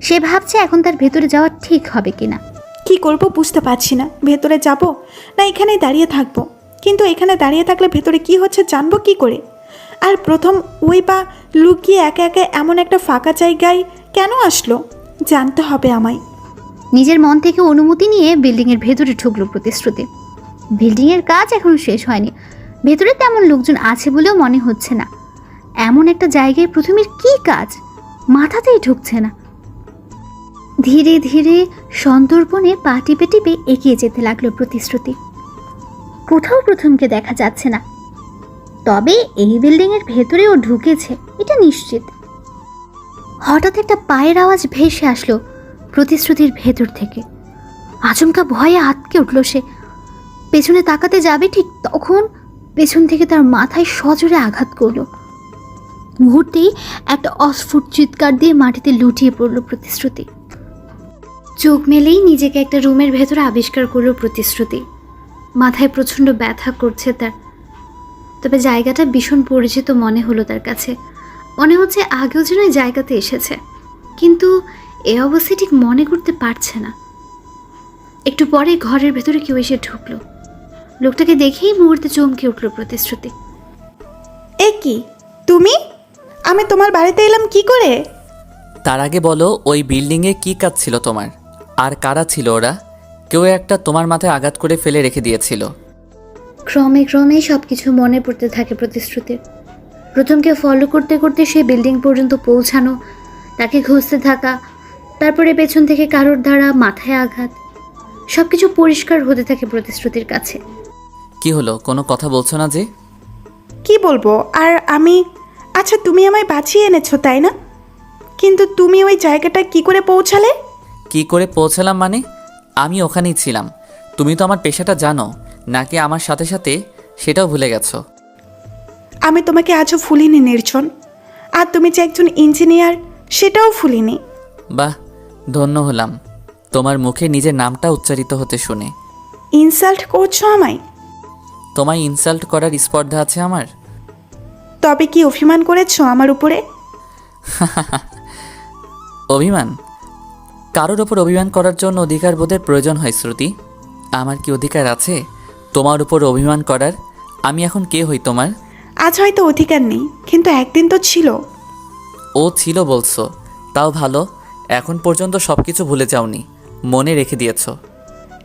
সে ভাবছে এখন তার ভেতরে যাওয়া ঠিক হবে কিনা। কি করব বুঝতে পারছি না, ভেতরে যাব না এখানেই দাঁড়িয়ে থাকবো। কিন্তু এখানে দাঁড়িয়ে থাকলে ভেতরে কি হচ্ছে জানবো কি করে? আর প্রথম ওই বা লুকিয়ে একা একা এমন একটা ফাঁকা জায়গায় কেন আসলো জানতে হবে আমায়। নিজের মন থেকে অনুমতি নিয়ে বিল্ডিংয়ের ভেতরে ঢুকলো প্রতিশ্রুতি। বিল্ডিংয়ের কাজ এখনো শেষ হয়নি। ভেতরে তেমন লোকজন আছে বলেও মনে হচ্ছে না। এমন একটা জায়গায় প্রথমের কি কাজ মাথাতেই ঢুকছে না। ধীরে ধীরে সন্তর্পণে পা টিপে টিপে এগিয়ে যেতে লাগলো প্রতিশ্রুতি। কোথাও প্রথমকে দেখা যাচ্ছে না, তবে এই বিল্ডিংয়ের ভেতরে ও ঢুকেছে এটা নিশ্চিত। হঠাৎ একটা পায়ের আওয়াজ ভেসে আসলো প্রতিশ্রুতির ভেতর থেকে। আচমকা ভয়ে আটকে উঠল সে। পেছনে তাকাতে যাবে ঠিক তখন পেছন থেকে তার মাথায় সজোরে আঘাত করলো। মুহূর্তেই একটা অস্ফুট চিৎকার দিয়ে মাটিতে লুটিয়ে পড়ল প্রতিশ্রুতি। চোখ মেলেই নিজেকে একটা রুমের ভেতরে আবিষ্কার করলো প্রতিশ্রুতি। মাথায় প্রচণ্ড ব্যথা করছে তার। তবে জায়গাটা ভীষণ পরিচিত মনে হলো তার কাছে। মনে হচ্ছে আগেও যেন এই জায়গাতে এসেছে, কিন্তু এ অবস্থা ঠিক মনে করতে পারছে না। একটু পরে ঘরের ভেতরে কেউ এসে ঢুকলো। লোকটাকে দেখেই মুহূর্তে চমকে উঠল প্রতিশ্রুতি। এ কি তুমি? আমি তোমার বাড়িতে এলাম কি করে? তার আগে বলো, ওই বিল্ডিংয়ে কি কাজ ছিল তোমার? আর কারা ছিল ওরা? কেউ একটা তোমার মাথায় আঘাত করে ফেলে রেখে দিয়েছিল। ক্রমে ক্রমে সব কিছু মনে পড়তে থাকে প্রতিশ্রুতির। প্রথমকে ফলো করতে করতে সে বিল্ডিং পর্যন্ত পৌঁছানো, তাকে খুঁজতে থাকা, তারপরে পেছন থেকে কারোর দ্বারা মাথায় আঘাত, সব কিছু পরিষ্কার হতে থাকে প্রতিশ্রুতির কাছে। কি হলো, কোনো কথা বলছো না যে? কি বলবো আর আমি? আচ্ছা তুমি আমায় বাঁচিয়ে এনেছো তাই না, কিন্তু তুমি ওই জায়গাটা কি করে পৌঁছালে? কি করে পৌঁছালাম মানে? আমি ওখানেই ছিলাম। তুমি তো আমার পেশাটা জানো, নাকি আমার সাথে সাথে সেটাও ভুলে গেছো? আমি তোমাকে আজও ভুলিনি নির্জন। আর তুমি যে একজন ইঞ্জিনিয়ার সেটাও ভুলিনি। বাহ, ধন্য হলাম তোমার মুখে নিজের নামটা উচ্চারিত হতে শুনে। ইনসাল্ট করছো আমায়? তোমায় ইনসাল্ট করার স্পর্ধা আছে আমার? তবে কি অভিমান করেছো আমার উপরে? অভিমান? কারোর ওপর অভিমান করার জন্য অধিকার বোধের প্রয়োজন হয় শ্রুতি। আমার কি অধিকার আছে তোমার উপর অভিমান করার? আমি এখন কে হই তোমার? আজ হয়তো অধিকার নেই, কিন্তু একদিন তো ছিল। ও ছিল বলছো, তাও ভালো। এখন পর্যন্ত সব কিছু ভুলে যাওনি, মনে রেখে দিয়েছো।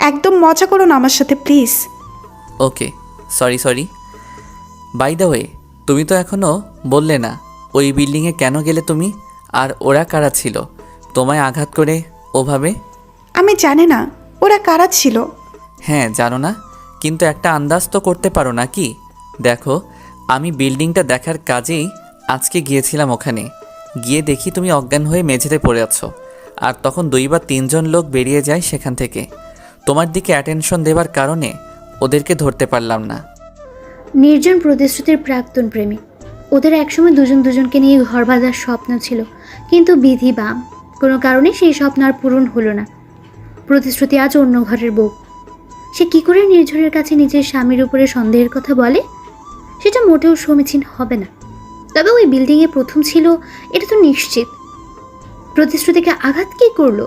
একদম মজা করো না আমার সাথে please. Okay, sorry. By the way, তুমি তো এখনও বললে না ওই বিল্ডিংয়ে কেন গেলে তুমি? আর ওরা কারা ছিল তোমায় আঘাত করে ওভাবে? আমি জানি না ওরা কারা ছিল। হ্যাঁ জানো না, কিন্তু একটা আন্দাজ তো করতে পারো নাকি? দেখো, আমি বিল্ডিংটা দেখার কাজেই আজকে গিয়েছিলাম ওখানে। গিয়ে দেখি তুমি অজ্ঞান হয়ে মেঝেতে পড়ে আছো। আর তখন 2 বা 3 জন লোক বেরিয়ে যায় সেখান থেকে। তোমার দিকে অ্যাটেনশন দেওয়ার কারণে ওদেরকে ধরতে পারলাম না। নির্জন প্রতিশ্রুতির প্রাক্তন প্রেমিক। ওদের একসময় দুজন দুজনকে নিয়ে ঘর বাঁধার স্বপ্ন ছিল, কিন্তু বিধি বাম কোনো কারণে সেই স্বপ্ন আর পূরণ হলো না। প্রতিশ্রুতি আজ অন্য ঘরের বউ। সে কি করে নির্ঝরের কাছে নিজের স্বামীর উপরে সন্দেহের কথা বলে? সেটা মোটেও সমীচীন হবে না। তবে ওই বিল্ডিংয়ে প্রথম ছিল এটা তো নিশ্চিত। প্রতিশ্রুতিকে আঘাত কি করলো?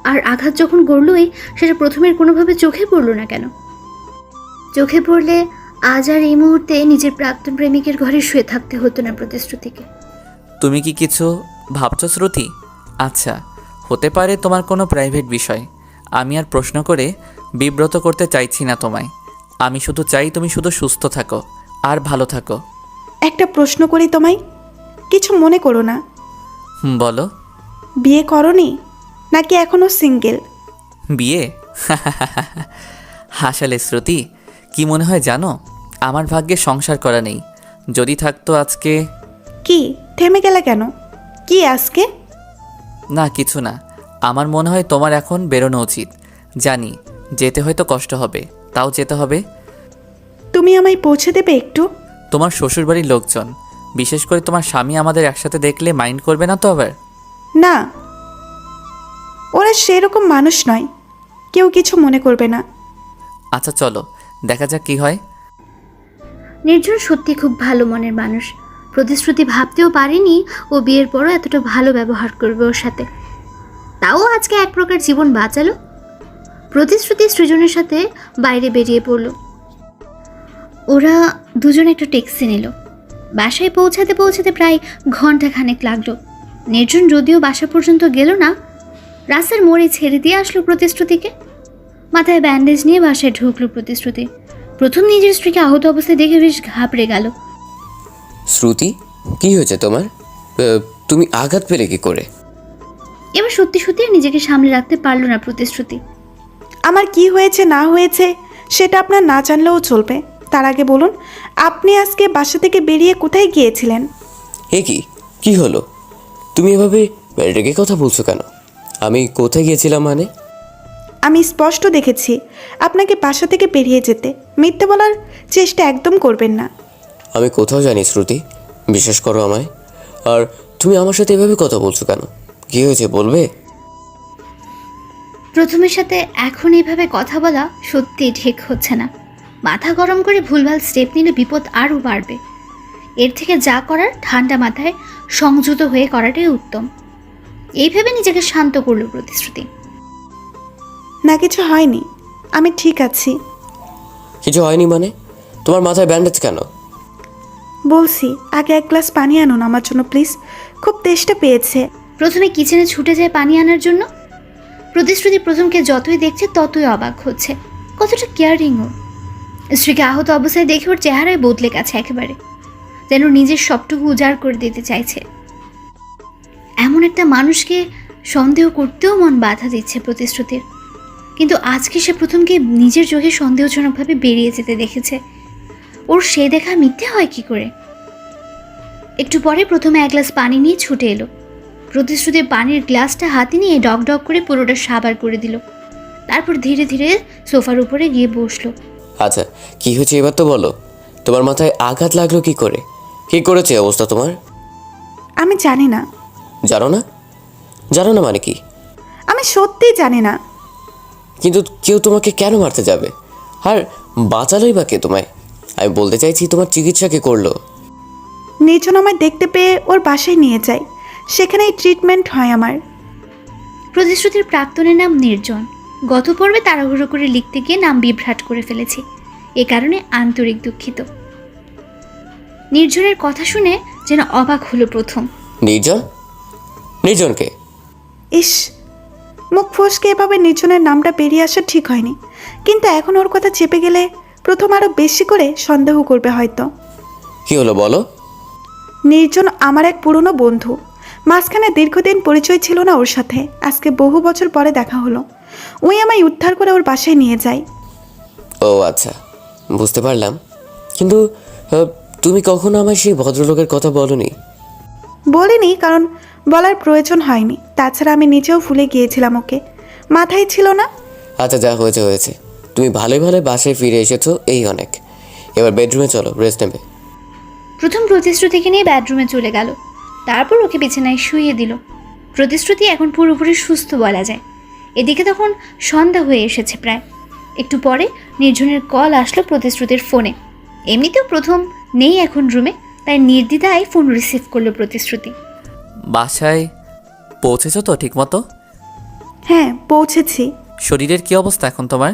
আর আঘাত যখন করলোই, সেটা প্রথমের কোনোভাবে চোখে পড়লো না কেন? চোখে পড়লে আজ আর এই মুহূর্তে নিজের প্রাক্তন প্রেমিকের ঘরে শুয়ে থাকতে হতো না প্রতিশ্রুতিকে। তুমি কি কিছু ভাবছো শ্রুতি? আচ্ছা, হতে পারে তোমার কোনো প্রাইভেট বিষয়। আমি আর প্রশ্ন করে বিব্রত করতে চাইছি না তোমায়। আমি শুধু চাই তুমি শুধু সুস্থ থাকো আর ভালো থাকো। একটা প্রশ্ন করি তোমায়, কিছু মনে করো না। বলো। বিয়ে করনি নাকি এখনো সিঙ্গেল? বিয়ে? হাসালে শ্রুতি। কি মনে হয় জানো, আমার ভাগ্যে সংসার করা নেই। যদি থাকতো আজকে। কি থেমে গেলে কেন? কি আজকে? না কিছু না, আমার মনে হয় তোমার এখন বেরোনো উচিত। জানি যেতে হয়তো কষ্ট হবে, তাও যেতে হবে। তুমি আমায় পৌঁছে দেবে একটু? তোমার শ্বশুরবাড়ির লোকজন, বিশেষ করে তোমার স্বামী আমাদের একসাথে দেখলে মাইন্ড করবে না তো আবার? না, ওরা সেরকম মানুষ নয়, কেউ কিছু মনে করবে না। আচ্ছা চলো, দেখা যাক কি হয়। নির্জন সত্যি খুব ভালো মনের মানুষ। প্রতিশ্রুতি ভাবতেও পারেনি ও বিয়ের পরও এতটা ভালো ব্যবহার করবে ওর সাথে। তাও আজকে এক প্রকার জীবন বাঁচালো। প্রতিশ্রুতি সৃজনের সাথে বাইরে বেরিয়ে পড়ল। ওরা দুজন একটা ট্যাক্সি নিল। বাসায় পৌঁছাতে পৌঁছাতে প্রায় ঘন্টাখানেক লাগলো। নির্জন যদিও বাসা পর্যন্ত গেল না, রাস্তার মোড়ে ছেড়ে দিয়ে আসলো প্রতিশ্রুতিকে। মাথায় ব্যান্ডেজ নিয়ে বাসায় ঢুকলো প্রতিশ্রুতি। প্রথম নিজের স্ত্রীকে আহত অবস্থায় দেখে বেশ ঘাবড়ে গেল। শ্রুতি, কি হয়েছে তোমার? তুমি আঘাত পেলে কি করে? এবার সত্যি সত্যি আর নিজেকে সামলে রাখতে পারলো না প্রতিশ্রুতি। আমার কি হয়েছে না হয়েছে সেটা আপনার না জানলেও চলবে। তার আগে বলুন, আপনি আজকে বাসা থেকে বেরিয়ে কোথায় গিয়েছিলেন? এ কি হলো? তুমি এভাবে রেগে কথা বলছো কেন? আমি কোথায় গিয়েছিলাম মানে? আমি স্পষ্ট দেখেছি আপনাকে বাসা থেকে বেরিয়ে যেতে। মিথ্যে বলার চেষ্টা একদম করবেন না। আমি কোথাও জানি শ্রুতি, বিশ্বাস করো আমায়। আর তুমি আমার সাথে এভাবে কথা বলছো কেন? কি হয়েছে বলবে? প্রথমের সাথে এখন এইভাবে কথা বলা সত্যি ঠিক হচ্ছে না। মাথা গরম করে ভুলভাল স্টেপ নিলে বিপদ আরও বাড়বে। এর থেকে যা করার ঠান্ডা মাথায় সংযত হয়ে করাটাই উত্তম। এই ভেবে নিজেকে শান্ত করল প্রতিশ্রুতি। না, কিছু হয়নি, আমি ঠিক আছি। কিছু হয়নি মানে? তোমার মাথায় ব্যান্ডেজ কেন? বলছি, আগে এক গ্লাস পানি আনুন আমার জন্য প্লিজ, খুব তেষ্টা পেয়েছে। প্রথমে কিচেনে ছুটে যায় পানি আনার জন্য। প্রতিশ্রুতি প্রথমকে যতই দেখছে ততই অবাক হচ্ছে। কতটা কেয়ারিং ও। স্ত্রীকে আহত অবস্থায় দেখে ওর চেহারায় বদলে গেছে একেবারে, যেন নিজের সবটুকু উজাড় করে দিতে চাইছে। এমন একটা মানুষকে সন্দেহ করতেও মন বাধা দিচ্ছে প্রতিশ্রুতির। কিন্তু আজকে সে প্রথমকে নিজের চোখে সন্দেহজনকভাবে বেরিয়ে যেতে দেখেছে। ওর সে দেখা মিথ্যে হয় কি করে? একটু পরে প্রথমে এক গ্লাস পানি নিয়ে ছুটে এলো। প্রতিশ্রুতি পানির গ্লাসটা হাতে নিয়ে ডক ডক করে পুরোটা সাবার করে দিল। তারপর ধীরে ধীরে সোফার উপরে গিয়ে বসলো। আচ্ছা, কি হয়েছে এবার তো বলো। তোমার মাথায় আঘাত লাগলো কি করে? কি করেছে অবস্থা তোমার? আমি জানি না। জানো না? জানো না মানে কি? আমি সত্যিই জানি না। কিন্তু কেউ তোমাকে কেন মারতে যাবে? আর বাঁচালোই বা কে তোমায়? আমি বলতে চাইছি তোমার চিকিৎসা কে করলো? নির্জন আমায় দেখতে পেয়ে ওর বাসায় নিয়ে যায়, সেখানেই ট্রিটমেন্ট হয় আমার। প্রতিশ্রুতির প্রাক্তনের নাম নির্জন। গত পর্বে তাড়াহুড়ো করে লিখতে গিয়ে নাম বিভ্রাট করে ফেলেছি, এ কারণে আন্তরিক দুঃখিত। নির্জনের কথা শুনে যেন অবাক হলো প্রথম। নির্জন? নির্জনকে? ইস, মুখ ফসকে এভাবে নির্জনের নামটা বেরিয়ে আসা ঠিক হয়নি, কিন্তু এখন ওর কথা চেপে গেলে প্রথম আরও বেশি করে সন্দেহ করবে হয়তো। কি হলো বলো? নির্জন আমার এক পুরনো বন্ধু। মাঝখানে দীর্ঘদিন পরিচয় ছিল না ওর সাথে, আজকে বহু বছর পরে দেখা হলো। ওই আমায় উদ্ধার করে ওর বাসায় নিয়ে যায়। ও আচ্ছা, বুঝতে পারলাম। কিন্তু তুমি কখনো আমায় সেই ভদ্রলোকের কথা বলনি? বলিনি, কারণ বলার প্রয়োজন হয়নি। তাছাড়া আমি নিজেও ভুলে গিয়েছিলাম, ওকে মাথায় ছিল না। আচ্ছা, যা হয়েছে হয়েছে। তুমি ভালোই ভালো বাসায় ফিরে এসেছো, এই অনেক। এবার বেডরুমে চলো, রেস্ট নেবে। প্রথম প্রতিশ্রুতিকে নিয়ে বেডরুমে চলে গেল, তারপর ওকে বিছানায় শুইয়ে দিল। প্রতিশ্রুতি এখন পুরোপুরি সুস্থ বলা যায়। এদিকে তখন সন্ধ্যা হয়ে এসেছে প্রায়। একটু পরে নির্জনের কল আসলো প্রতিশ্রুতির ফোনে। এমনিতেও প্রথম নেই এখন রুমে, তাই নির্দ্বিধায় ফোন রিসিভ করলো প্রতিশ্রুতি। বাসায় পৌঁছেছো তো ঠিকমতো? হ্যাঁ, পৌঁছেছি। শরীরের কি অবস্থা এখন তোমার?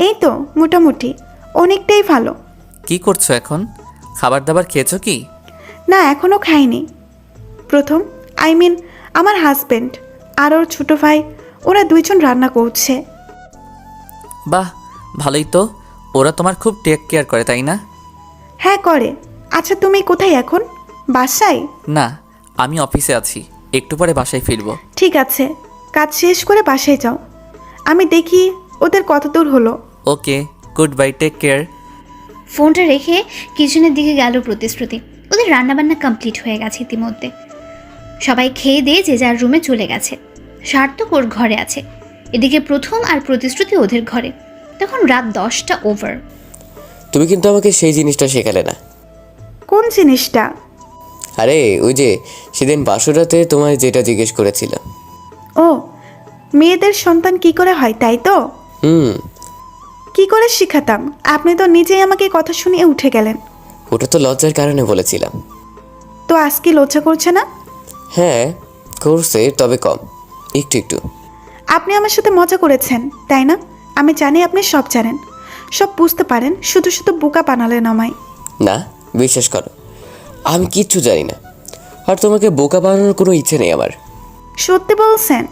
এই তো মোটামুটি, অনেকটাই ভালো। কি করছো এখন? খাবার দাবার খেয়েছো কি? না, এখনও খাইনি। প্রথম আমার হাজবেন্ড আর ওর ছোটো ভাই, ওরা দুইজন রান্না করছে। বাহ, ভালোই তো। ওরা তোমার খুব টেক কেয়ার করে, তাই না? হ্যাঁ করে। আচ্ছা, তুমি কোথায় এখন? বাসায়? না, আমি অফিসে আছি, একটু পরে বাসায় ফিরবো। ঠিক আছে, কাজ শেষ করে বাসায় যাও। আমি দেখি ওদের কত দূর হলো। ওকে, গুড বাই, টেক কেয়ার। ফোনটা রেখে কিচেনের দিকে গেল প্রতিশ্রুতি। ওদের রান্নাবান্না কমপ্লিট হয়ে গেছে ইতিমধ্যে। সবাই খেয়ে দিয়ে যে যার রুমে চলে গেছে। সার্থক ওর ঘরে আছে, এদিকে প্রথম আর প্রতিশ্রুতি ওদের ঘরে। তখন রাত 10টা ওভার। তুমি কিন্তু আমাকে সেই জিনিসটা শেখালে না। কোন জিনিসটা? আরে ওই যে সেদিন বাসরাতে তোমায় যেটা জিজ্ঞেস করেছিলাম। ও, মেয়েদের সন্তান কি করে হয় তাই তো? কি করে শিখাতাম? আপনি তো নিজেই আমাকে কথা শুনিয়ে উঠে গেলেন। ওটা তো লজ্জার কারণে বলেছিলাম। তো আজকে লজ্জা করছে না? হ্যাঁ করছে, তবে কম, একটু একটু। আপনি আমার সাথে মজা করেছেন তাই না? আমি জানি আপনি সব জানেন, সব বুঝতে পারেন, শুধু শুধু বোকা বানালেন আমায়। না, বিশ্বাস করো, আমি কিচ্ছু জানি না। আর তোমাকে বোকা বানানোর কোনো ইচ্ছে নেই আমার। সত্যি বলছেন?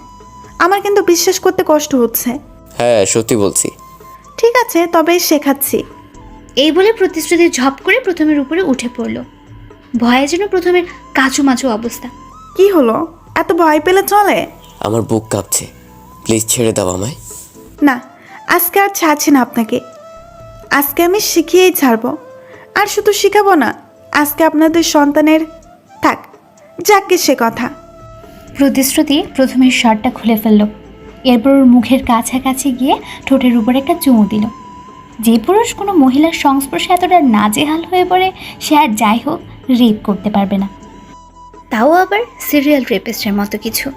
আমার কিন্তু বিশ্বাস করতে কষ্ট হচ্ছে। হ্যাঁ, সত্যি বলছি। ঠিক আছে, তবে শেখাচ্ছি। এই বলে প্রতিশ্রুতি ঝপ করে প্রথমের উপরে উঠে পড়ল। ভয়ে যেন প্রথমের কাঁচুমাচু অবস্থা। কি হলো? এত ভয় পেলে চলে? আমার বুক কাঁপছে, প্লিজ ছেড়ে দাও আমায়। না, আজকে আর ছাড়ছি না আপনাকে। আজকে আমি শিখিয়েই ছাড়বো। আর শুধু শিখাবো না, আজকে আপনাদের সন্তানের থাক, যাকে সে কথা। প্রতিশ্রুতি প্রথমের শার্টটা খুলে ফেলল, এরপর ওর মুখের কাছাকাছি গিয়ে ঠোঁটের উপর একটা চুমু দিল। যে পুরুষ কোনো মহিলার সংস্পর্শে এতটা নাজেহাল হয়ে পড়ে, সে আর যাই হোক রেপ করতে পারবে না, তাও আবার সিরিয়াল রেপিস্টের মতো কিছু।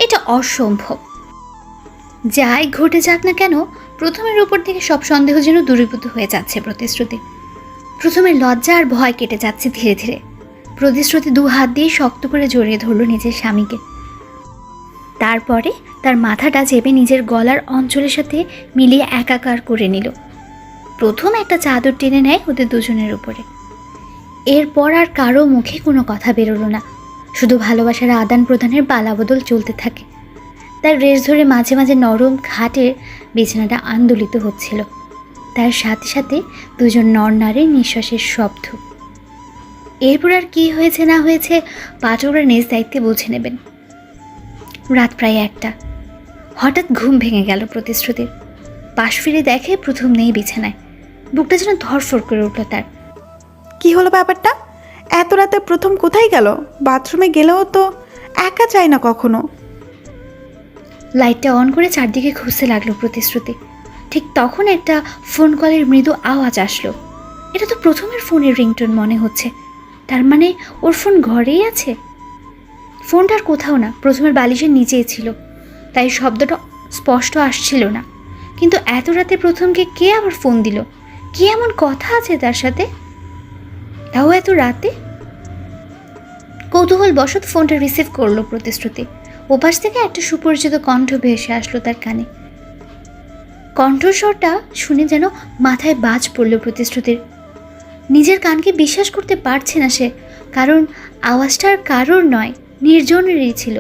এটা অসম্ভব। যাই ঘটে যাক না কেন, প্রথমের উপর থেকে সব সন্দেহ যেন দূরীভূত হয়ে যাচ্ছে প্রতিশ্রুতি। প্রথমের লজ্জা আর ভয় কেটে যাচ্ছে ধীরে ধীরে। প্রতিশ্রুতি 2 হাত দিয়ে শক্ত করে জড়িয়ে ধরল নিজের স্বামীকে। তারপরে তার মাথাটা চেপে নিজের গলার অঞ্চলের সাথে মিলিয়ে একাকার করে নিল। প্রথম একটা চাদর টেনে নেয় ওদের দুজনের উপরে। এরপর আর কারো মুখে কোনো কথা বেরোলো না, শুধু ভালোবাসার আদান প্রদানের পালাবদল চলতে থাকে। তার রেশ ধরে মাঝে মাঝে নরম খাটের বিছানাটা আন্দোলিত হচ্ছিল, তার সাথে সাথে দুজন নর নারীর নিঃশ্বাসের শব্দ। এরপর আর কী হয়েছে না হয়েছে পাঠকরা নিজ দায়িত্বে বুঝে নেবেন। রাত প্রায় 1টা। হঠাৎ ঘুম ভেঙে গেল প্রতিশ্রুতির। পাশ ফিরে দেখে প্রথম নেই বিছানায়। বুকটা যেন ধরফর করে উঠল তার। কি হলো ব্যাপারটা? এত রাতে প্রথম কোথায় গেল? বাথরুমে গেলেও তো একা যায় না কখনো। লাইটটা অন করে চারদিকে খুঁজতে লাগলো প্রতিশ্রুতি। ঠিক তখন একটা ফোন কলের মৃদু আওয়াজ আসলো। এটা তো প্রথমের ফোনের রিংটোন মনে হচ্ছে। তার মানে ওর ফোন ঘরেই আছে। ফোনটার কোথাও না, প্রথমের বালিশের নিচেই ছিল, তাই শব্দটা স্পষ্ট আসছিল না। কিন্তু এত রাতে প্রথমকে কে আবার ফোন দিল? কি এমন কথা আছে তার সাথে, তাও এত রাতে? কৌতূহল বশত ফোনটা রিসিভ করলো প্রতিশ্রুতি। ওপাশ থেকে একটা সুপরিচিত কণ্ঠ ভেসে আসলো তার কানে। কণ্ঠস্বরটা শুনে যেন মাথায় বাজ পড়ল প্রতিশ্রুতির। নিজের কানকে বিশ্বাস করতে পারছে না সে, কারণ আওয়াজটার কারোর নয়, নির্জনেরই ছিল।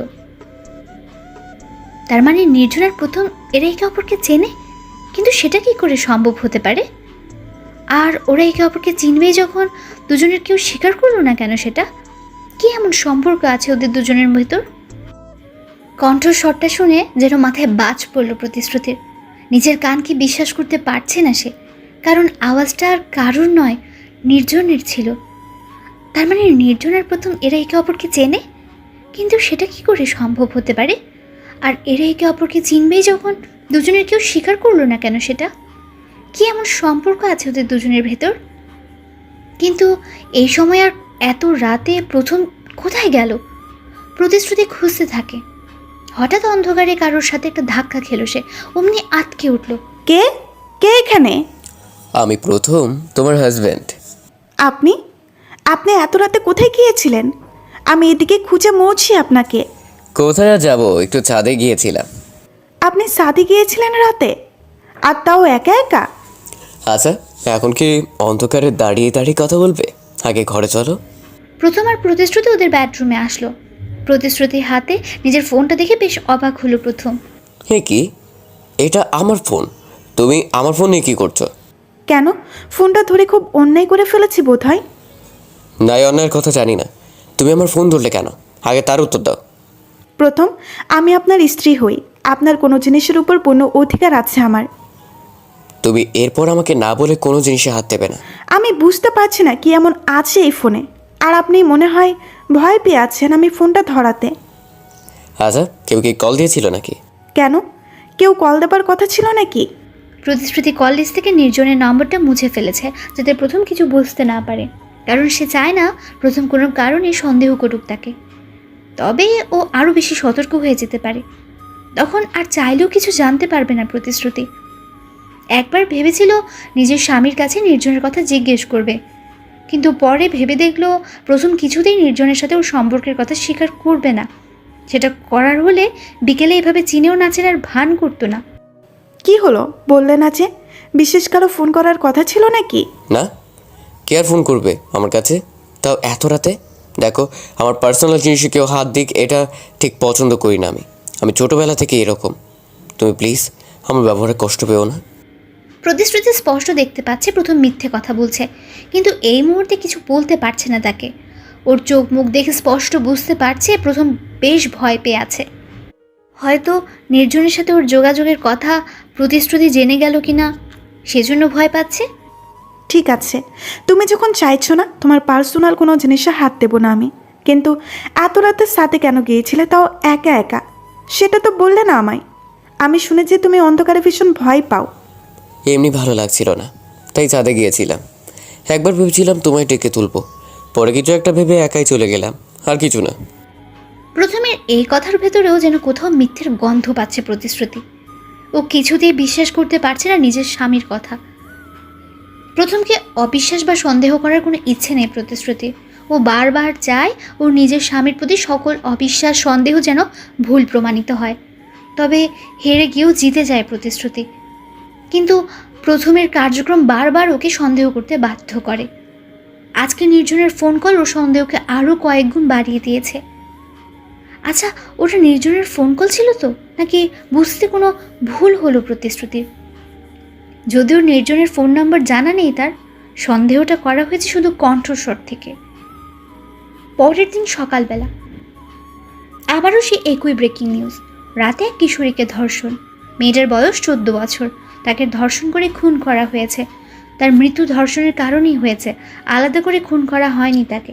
তার মানে নির্জনের প্রথম এরা একে অপরকে চেনে, কিন্তু সেটা কি করে সম্ভব হতে পারে? আর ওরা একে অপরকে চিনবেই যখন, দুজনের কেউ স্বীকার করলো না কেন সেটা? কি এমন সম্পর্ক আছে ওদের দুজনের ভেতর? কণ্ঠস্বরটা শুনে যেন মাথায় বাজ পড়ল প্রতিশ্রুতির। নিজের কানকে বিশ্বাস করতে পারছে না সে, কারণ আওয়াজটা আর কারোর নয়, নির্জনের ছিল। তার মানে নির্জনের প্রথম এরা একে অপরকে চেনে, কিন্তু সেটা কি করে সম্ভব হতে পারে? আর এরা একে অপরকে চিনবেই যখন, দুজনের কেউ স্বীকার করলো না কেন সেটা? কি এমন সম্পর্ক আছে ওদের দুজনের ভেতর? কিন্তু এই সময় আর এত রাতে প্রথম কোথায় গেল? প্রতিশ্রুতি খুঁজতে থাকে। হঠাৎ অন্ধকারে কারোর সাথে একটা ধাক্কা খেলো সে, অমনি আটকে উঠল। কে কে এখানে? আমি প্রথম, তোমার হাজব্যান্ড। আপনি আপনি এত রাতে কোথায় গিয়েছিলেন? আমি এদিকে খুঁজে মরছি আপনাকে। কোথায় আর যাবো, একটু ছাদে গিয়েছিলাম। আপনি সাথে গিয়েছিলেন রাতে, আর তাও একা একা? আচ্ছা, এখন কি অন্ধকারে দাঁড়িয়ে দাঁড়িয়ে কথা বলবে? আগে ঘরে চলো। প্রথম আর প্রতিশ্রুতি ওদের বেডরুমে আসলো। প্রতিশ্রুতির হাতে নিজের ফোনটা দেখে বেশ অবাক হলো প্রথম। হে কি, এটা আমার ফোন, তুমি আমার ফোন নিয়ে কী করছো? কেন, ফোনটা ধরে খুব অন্যায় করে ফেলেছি বোধ হয়। নাই, অন্যায়ের কথা জানি না, তুমি আমার ফোন ধরলে কেন? আগে তার উত্তর দাও। প্রথম, আমি আপনার স্ত্রী হই, আপনার কোনো জিনিসের উপর পূর্ণ অধিকার আছে আমার। তুমি এরপর আমাকে না বলে কোনো জিনিসে হাত দেবে না। আমি বুঝতে পারছি না কি এমন আছে এই ফোনে, আর আপনি মনে হয় ভয় পেয়ে আছেন আমি ফোনটা ধরাতে। আচ্ছা, কেউ কি কল দিয়েছিল নাকি? কেন, কেউ কল দেবার কথা ছিল নাকি? প্রতিশ্রুতি কল লিস্ট থেকে নির্জনের নম্বরটা মুছে ফেলেছে, যাতে প্রথম কিছু বুঝতে না পারে, কারণ সে চায় না প্রথম কোনো কারণে সন্দেহ করুক তাকে। তবে ও আরও বেশি সতর্ক হয়ে যেতে পারে, তখন আর চাইলেও কিছু জানতে পারবে না প্রতিশ্রুতি। একবার ভেবেছিল নিজের স্বামীর কাছে নির্জনের কথা জিজ্ঞেস করবে, কিন্তু পরে ভেবে দেখলো প্রথম কিছুতেই নির্জনের সাথে ওর সম্পর্কের কথা স্বীকার করবে না। সেটা করার হলে বিকেলে এভাবে চিনেও না চেনার ভান করতো না। কি হলো বললে না যে, বিশেষ কারো ফোন করার কথা ছিল নাকি? না, কে আর ফোন করবে আমার কাছে, তাও এত রাতে? দেখো, আমার পার্সোনাল জিনিসে কেউ হাত দিক, এটা ঠিক পছন্দ করি না আমি। আমি ছোটোবেলা থেকে এরকম। তুমি প্লিজ আমার ব্যবহারে কষ্ট পেও না। প্রতিশ্রুতি স্পষ্ট দেখতে পাচ্ছে প্রথম মিথ্যে কথা বলছে, কিন্তু এই মুহূর্তে কিছু বলতে পারছে না তাকে। ওর চোখ মুখ দেখে স্পষ্ট বুঝতে পারছে প্রথম বেশ ভয় পেয়ে আছে। হয়তো নির্জনের সাথে ওর যোগাযোগের কথা প্রতিশ্রুতি জেনে গেল কি না, সেজন্য ভয় পাচ্ছে। ঠিক আছে, তুমি যখন চাইছো না তোমার পার্সোনাল কোনো জিনিসে হাত দেবো না আমি, কিন্তু এত রাতের সাথে কেন গিয়েছিলে, তাও একা একা? সেটা তো বললে না আমায়। আমি শুনেছি তুমি অন্ধকারে ভীষণ ভয় পাও। এমনি ভালো লাগছিল না, তাই ছাদে গিয়েছিলাম। একবার ভেবেছিলাম তোমায় ডেকে তুলবো, পরে কিছু একটা ভেবে একাই চলে গেলাম, আর কিছু না। প্রথমের এই কথার ভেতরেও যেন কোথাও মিথ্যের গন্ধ পাচ্ছে প্রতিশ্রুতি। ও কিছুতেই বিশ্বাস করতে পারছে না নিজের স্বামীর কথা। প্রথমকে অবিশ্বাস বা সন্দেহ করার কোনো ইচ্ছে নেই প্রতিশ্রুতি। ও বারবার চায় ওর নিজের স্বামীর প্রতি সকল অবিশ্বাস সন্দেহ যেন ভুল প্রমাণিত হয়। তবে হেরে গিয়েও জিতে যায় প্রতিশ্রুতি। কিন্তু প্রথমের কার্যক্রম বারবার ওকে সন্দেহ করতে বাধ্য করে। আজকে নির্জনের ফোন কল ওর সন্দেহকে আরও কয়েক গুণ বাড়িয়ে দিয়েছে। আচ্ছা, ওটা নির্জনের ফোন কল ছিল তো, নাকি বুঝতে কোনো ভুল হলো প্রতিশ্রুতির? যদিও নির্জনের ফোন নাম্বার জানা নেই, তার সন্দেহটা করা হয়েছে শুধু কণ্ঠস্বর থেকে। পরের দিন সকালবেলা আবারও সে একই ব্রেকিং নিউজ। রাতে এক কিশোরীকে ধর্ষণ। মেয়েটার বয়স 14 বছর। তাকে ধর্ষণ করে খুন করা হয়েছে। তার মৃত্যু ধর্ষণের কারণেই হয়েছে, আলাদা করে খুন করা হয়নি তাকে।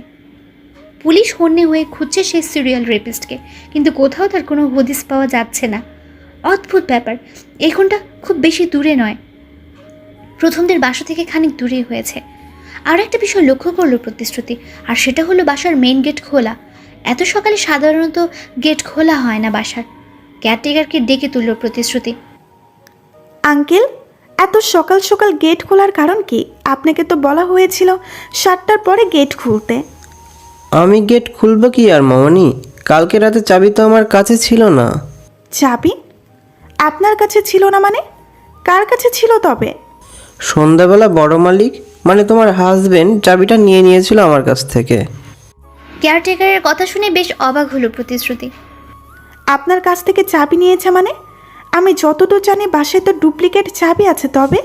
পুলিশ হন্যে হয়ে খুঁজছে সেই সিরিয়াল রেপিস্টকে, কিন্তু কোথাও তার কোনো হদিস পাওয়া যাচ্ছে না। অদ্ভুত ব্যাপার, এখনটা খুব বেশি দূরে নয়, প্রথমদের বাসা থেকে খানিক দূরেই হয়েছে। আর একটা বিষয় লক্ষ্য করলো প্রতিশ্রুতি, আর সেটা হলো বাসার মেইন গেট খোলা। এত সকালে সাধারণত গেট খোলা হয় না বাসার। কেয়ারটেকারকে ডেকে তুলল প্রতিশ্রুতি। আঙ্কেল, এত সকাল সকাল গেট খোলার কারণ কি? আপনাকে তো বলা হয়েছিল 7টার পরে গেট খুলতে। আমি গেট খুলবো কি আর মামনি? কালকে রাতে চাবি তো আমার কাছে ছিল না। চাবি আপনার কাছে ছিল না মানে? কার কাছে ছিল তবে? সন্ধ্যাবেলা বড় মালিক মানে তোমার হাজবেন্ড চাবিটা নিয়ে নিয়েছিল আমার কাছ থেকে। কেয়ারটেকারের কথা শুনে বেশ অবাক হলো প্রতিশ্রুতি। আপনার কাছ থেকে চাবি নিয়েছে মানে? আমি যতদূর জানি বাসায় তো ডুপ্লিকেট চাবি আছে। তবে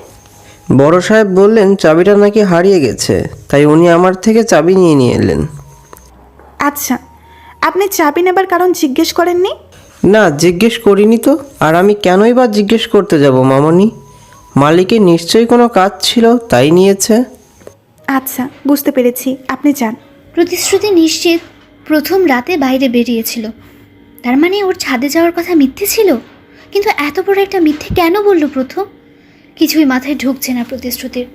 বড় সাহেব বললেন চাবিটা নাকি হারিয়ে গেছে, তাই উনি আমার থেকে চাবি নিয়ে এলেন। আচ্ছা, আপনি চাবি নেবার কারণ জিজ্ঞেস করেননি? না, জিজ্ঞেস করিনি তো। আর আমি কেনই বা জিজ্ঞেস করতে যাব মামনি? মালিকের নিশ্চয়ই কোনো কাজ ছিল, তাই নিয়েছে। আচ্ছা, বুঝতে পেরেছি, আপনি যান। প্রতিশ্রুতি নিশ্চিত প্রথম রাতে বাইরে বেরিয়েছিল, তার মানে ওর ছাদে যাওয়ার কথা মিথ্যে ছিল। কিন্তু এত বড় একটা মিথ্যে কেন বলল প্রথম? কিছুই মাথায় ঢুকছে না প্রতিশ্রুতির।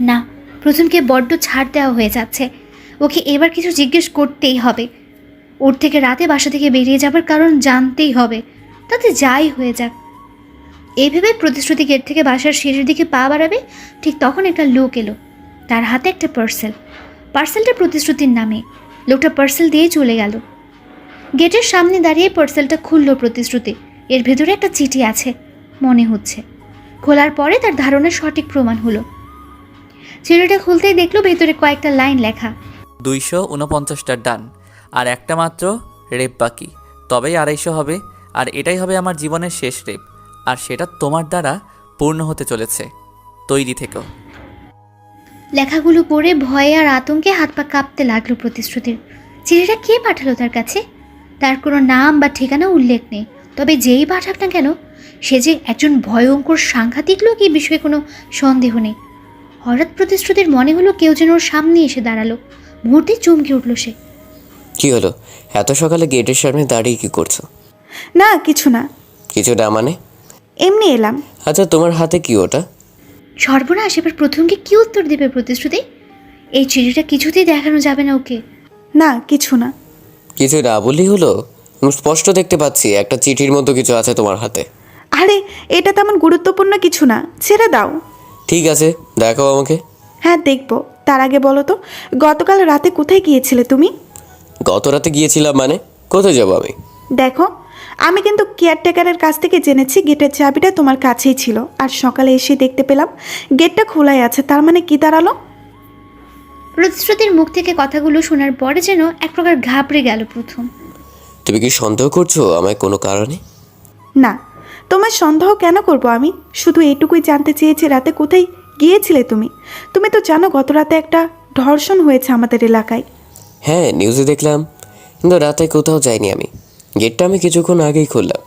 না, প্রথমকে বড্ড ছাড় দেওয়া হয়ে যাচ্ছে। ওকে এবার কিছু জিজ্ঞেস করতেই হবে। ওর থেকে রাতে বাসা থেকে বেরিয়ে যাবার কারণ জানতেই হবে, তাতে যাই হয়ে যাক। এই ভেবে প্রতিশ্রুতি গেট থেকে বাসার সিঁড়ির দিকে পা বাড়াবে, ঠিক তখন একটা লোক এলো। তার হাতে একটা পার্সেলটা প্রতিশ্রুতির নামে। লোকটা পার্সেল দিয়ে চলে গেল। গেটের সামনে দাঁড়িয়ে পার্সেলটা খুলল প্রতিশ্রুতি। এর ভেতরে একটা চিঠি আছে মনে হচ্ছে। খোলার পরে তার ধারণা সঠিক প্রমাণ হলো। চিঠিটা খুলতেই দেখলো ভেতরে কয়েকটা লাইন লেখা। 249টা ডান, আর একটা মাত্র রেপ বাকি, তবেই 250 হবে। আর এটাই হবে আমার জীবনের শেষ রেপ, আর সেটা তোমার দ্বারা পূর্ণ হতে চলেছে। তৈরি থেকো। লেখাগুলো পড়ে ভয়ে আর আতঙ্কে হাত পা কাঁপতে লাগলো প্রতিশ্রুতির। চিঠিটা কে পাঠালো তার কাছে? তার কোনো নাম বা ঠিকানা উল্লেখ নেই। তবে যেই পাঠাক না কেন, সে যে একজন ভয়ঙ্কর সাংঘাতিক লোক এই বিষয়ে কোনো সন্দেহ নেই। হঠাৎ প্রতিশ্রুতির মনে হলো কেউ যেন ওর সামনে এসে দাঁড়ালো। মুহূর্তে চমকে উঠল সে। কি হলো? এত সকালে গেটের সামনে দাঁড়িয়ে কি করছো? না, কিছু না, কিছু না মানে? এমনি এলাম। আচ্ছা, তোমার হাতে কি ওটা? সর্বনাশ, এবার প্রথমকে কি উত্তর দেবে প্রতিশ্রুতি? এই চিঠিটা কিছুতেই দেখানো যাবে না ওকে। না, কিছু না। কিছু না বললেই হলো? আমি স্পষ্ট দেখতে পাচ্ছি একটা চিঠির মতো কিছু আছে তোমার হাতে। আরে, এটা তেমন গুরুত্বপূর্ণ কিছু না, ছেড়ে দাও। ঠিক আছে, দেখাও আমাকে। হ্যাঁ, দেখবো। তার আগে বলো তো, গতকাল রাতে কোথায় গিয়েছিলে তুমি? গত রাতে গিয়েছিলাম মানে? কোথায় যাবো আমি? দেখো, আমি কিন্তু কেয়ারটেকারের কাছ থেকে জেনেছি গেটের চাবিটা তোমার কাছেই ছিল, আর সকালে এসে দেখতে পেলাম গেটটা খোলাই আছে। তার মানে কি দাঁড়ালো? প্রতিশ্রুতির মুখ থেকে কথাগুলো শোনার পরে যেন এক প্রকার ঘাবড়ে গেল প্রথম। তুমি কি সন্দেহ করছো আমায় কোনো কারণে? না, তোমার সন্দেহ কেন করব আমি? শুধু এইটুকুই জানতে চেয়েছি রাতে কোথায় গিয়েছিলে তুমি। তুমি তো জানো গত রাতে একটা ধর্ষণ হয়েছে আমাদের এলাকায়। হ্যাঁ, নিউজে দেখলাম, কিন্তু রাতে কোথাও যাইনি আমি। গেটটা আমি কিছুক্ষণ আগেই খুললাম।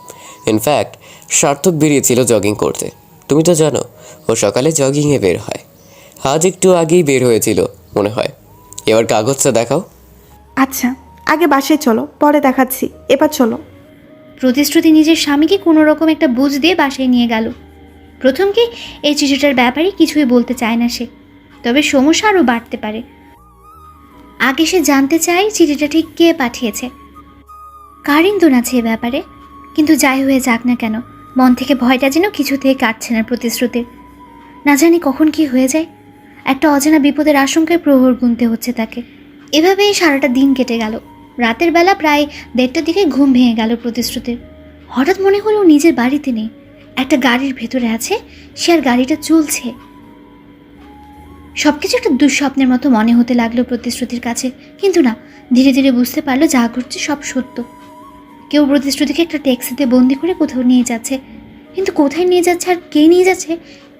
ইনফ্যাক্ট সার্থক বেরিয়েছিল জগিং করতে। তুমি তো জানো ও সকালে জগিংয়ে বের হয়। আজ একটু আগেই বের হয়েছিল মনে হয়। এবার কাগজটা দেখাও। আচ্ছা, আগে বাসায় চলো, পরে দেখাচ্ছি। এবার চলো। প্রতিশ্রুতি নিজের স্বামীকে কোনো রকম একটা বুঝ দিয়ে বাসায় নিয়ে গেল। প্রথমকে এই চিঠিটার ব্যাপারে কিছুই বলতে চায় না সে, তবে সমস্যা আরও বাড়তে পারে। আগে সে জানতে চায় চিঠিটা ঠিক কে পাঠিয়েছে। কার ইন্ধন আছে এ ব্যাপারে? কিন্তু যাই হয়ে যাক না কেন, মন থেকে ভয়টা যেন কিছুতেই কাটছে না প্রতিশ্রুতির। না জানি কখন কি হয়ে যায়। একটা অজানা বিপদের আশঙ্কায় প্রহর গুনতে হচ্ছে তাকে। এভাবেই সারাটা দিন কেটে গেল। রাতের বেলা প্রায় 1:30টার দিকে ঘুম ভেঙে গেল প্রতিশ্রুতির। হঠাৎ মনে হলো নিজের বাড়িতে নেই, একটা গাড়ির ভেতরে আছে সে, আর গাড়িটা চলছে। সবকিছু একটা দুঃস্বপ্নের মতো মনে হতে লাগলো প্রতিশ্রুতির কাছে। কিন্তু না, ধীরে ধীরে বুঝতে পারলো যা ঘটছে সব সত্য। কেউ প্রতিশ্রুতিকে একটা ট্যাক্সিতে বন্দি করে কোথাও নিয়ে যাচ্ছে, কিন্তু কোথায় নিয়ে যাচ্ছে আর কে নিয়ে যাচ্ছে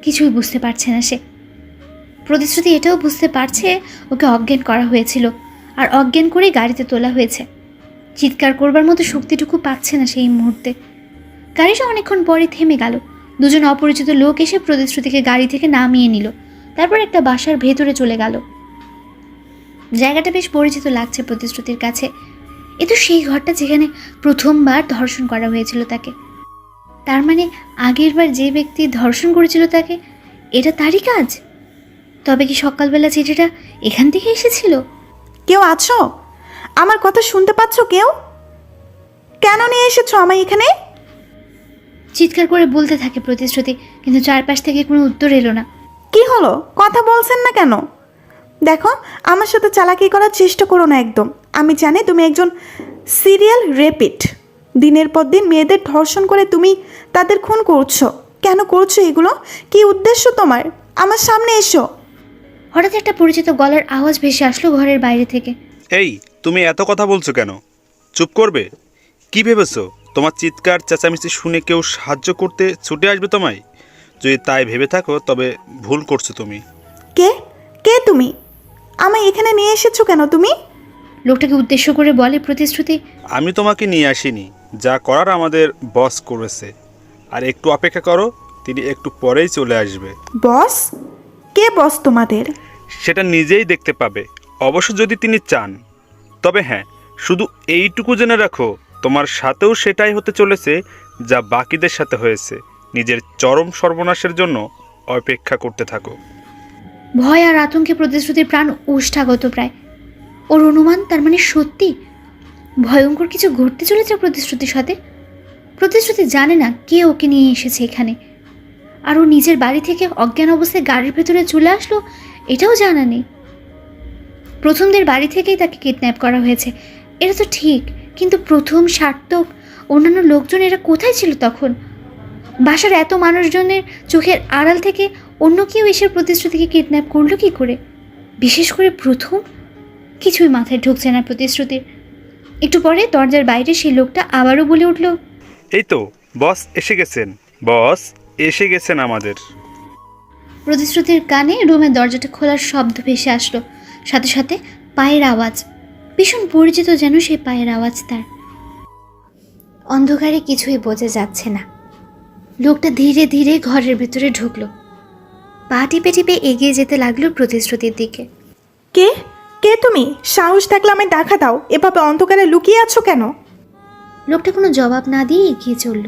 কিছুই বুঝতে পারছে না সে। প্রতিশ্রুতি এটাও বুঝতে পারছে ওকে অজ্ঞান করা হয়েছিল, আর অজ্ঞান করে গাড়িতে তোলা হয়েছে। চিৎকার করবার মতো শক্তিটুকু পাচ্ছে না সেই মুহূর্তে। গাড়িটা অনেকক্ষণ পরে থেমে গেল। দুজন অপরিচিত লোক এসে প্রতিশ্রুতিকে গাড়ি থেকে নামিয়ে নিল, তারপর একটা বাসার ভেতরে চলে গেল। জায়গাটা বেশ পরিচিত লাগছে প্রতিশ্রুতির কাছে। এ তো সেই ঘরটা যেখানে প্রথমবার ধর্ষণ করা হয়েছিল তাকে। তার মানে আগের বার যে ব্যক্তি ধর্ষণ করেছিল তাকে, এটা তারই কাজ? তবে কি সকালবেলা চিঠিটা এখান থেকে এসেছিল? কেউ আছো? আমার কথা শুনতে পাচ্ছ কেউ? কেন নিয়ে এসেছো আমায় এখানে? চিৎকার করে বলতে থাকে প্রতিশ্রুতি, কিন্তু চারপাশ থেকে কোনো উত্তর এলো না। কি হলো, কথা বলছেন না কেন? দেখো, আমার সাথে চালাকি করার চেষ্টা করো না একদম। আমি জানি তুমি একজন সিরিয়াল রেপিট। দিনের পর দিন মেয়েদের ধর্ষণ করে তুমি তাদের খুন করছো। কেন করছো এগুলো? কি উদ্দেশ্য তোমার? আমার সামনে এসো। হঠাৎ একটা পরিচিত গলার আওয়াজ ভেসে আসলো ঘরের বাইরে থেকে। এই, তুমি এত কথা বলছো কেন? চুপ করবে? কি ভেবেছো তোমার চিৎকার চেঁচামেচি শুনে কেউ সাহায্য করতে ছুটে আসবে তোমায়? যদি তাই ভেবে থাকো তবে ভুল করছো তুমি। কে কে তুমি? আমায় এখানে নিয়ে এসেছো কেন তুমি? লোকটাকে উদ্দেশ্য করে বলে প্রতিশ্রুতি। আমি তোমাকে নিয়ে আসিনি, যা করার আমাদের বস করেছে। আর একটু অপেক্ষা করো, তিনি একটু পরেই চলে আসবে। বস? কে বস তোমাদের? সেটা নিজেই দেখতে পাবে, অবশ্য যদি তিনি চান। তবে হ্যাঁ, শুধু এইটুকু জেনে রাখো, তোমার সাথেও সেটাই হতে চলেছে যা বাকিদের সাথে হয়েছে। নিজের চরম সর্বনাশের জন্য অপেক্ষা করতে থাকো। ভয় আর আতঙ্কে প্রতিশ্রুতির প্রাণ ওষ্ঠাগত প্রায়। ওর অনুমান তার মানে সত্যি ভয়ঙ্কর কিছু ঘটতে চলেছে প্রতিশ্রুতির সাথে। প্রতিশ্রুতি জানে না কে ওকে নিয়ে এসেছে এখানে, আর ও নিজের বাড়ি থেকে অজ্ঞান অবস্থায় গাড়ির ভেতরে চলে আসলো এটাও জানা নেই। প্রথমদের বাড়ি থেকেই তাকে কিডন্যাপ করা হয়েছে, এটা তো ঠিক, কিন্তু প্রথম, সার্থক, অন্যান্য লোকজন এরা কোথায় ছিল তখন? বাসার এত মানুষজনের চোখের আড়াল থেকে অন্য কেউ এসে প্রতিশ্রুতিকে কিডন্যাপ করলো কী করে? বিশেষ করে প্রথম? কিছুই মাথায় ঢুকছে না প্রতিশ্রুতির। একটু পরে দরজার বাইরে সেই লোকটা আবারও বলে উঠল, এই তো বস এসে গেছেন, বস এসে গেছেন আমাদের। প্রতিশ্রুতির কানে রুমের দরজাটা খোলার শব্দ ভেসে আসলো, সাথে সাথে পায়ের আওয়াজ। ভীষণ পরিচিত যেন সেই পায়ের আওয়াজ তার। অন্ধকারে কিছুই বোঝা যাচ্ছে না। লোকটা ধীরে ধীরে ঘরের ভেতরে ঢুকলো, পা টিপে টিপে এগিয়ে যেতে লাগলো প্রতিশ্রুতির দিকে। কে কে তুমি? সাহস থাকলে আমায় দেখা দাও। এভাবে অন্ধকারে লুকিয়ে আছো কেন? লোকটা কোনো জবাব না দিয়ে এগিয়ে চলল।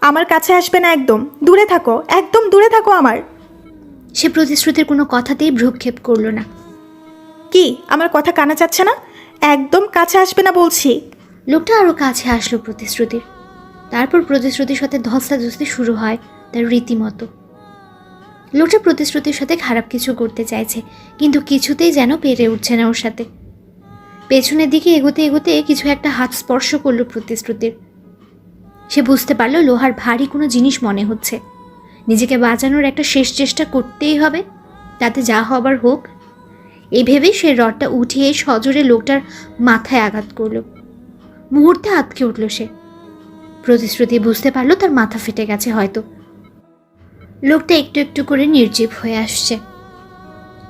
আমার কাছে আসবে না, একদম দূরে থাকো, একদম দূরে থাকো আমার। সে প্রতিশ্রুতির কোনো কথাতেই ভ্রুক্ষেপ করলো না। কি আমার কথা কানে যাচ্ছে না? একদম কাছে আসবে না বলছি। লোকটা আরও কাছে আসলো প্রতিশ্রুতির। তারপর প্রতিশ্রুতির সাথে ধস্তাধস্তি শুরু হয় তার রীতিমতো। লোকটা প্রতিশ্রুতির সাথে খারাপ কিছু করতে চাইছে, কিন্তু কিছুতেই যেন পেরে উঠছে না ওর সাথে। পেছনের দিকে এগোতে এগোতে কিছু একটা হাত স্পর্শ করলো প্রতিশ্রুতির। সে বুঝতে পারলো লোহার ভারী কোনো জিনিস মনে হচ্ছে। নিজেকে বাঁচানোর একটা শেষ চেষ্টা করতেই হবে, তাতে যা হবার হোক। এই ভেবেই সে রডটা উঠিয়ে সজোরে লোকটার মাথায় আঘাত করলো। মুহূর্তে আটকে উঠল সে। প্রতিশ্রুতি বুঝতে পারলো তার মাথা ফেটে গেছে হয়তো। লোকটা একটু একটু করে নির্জীব হয়ে আসছে।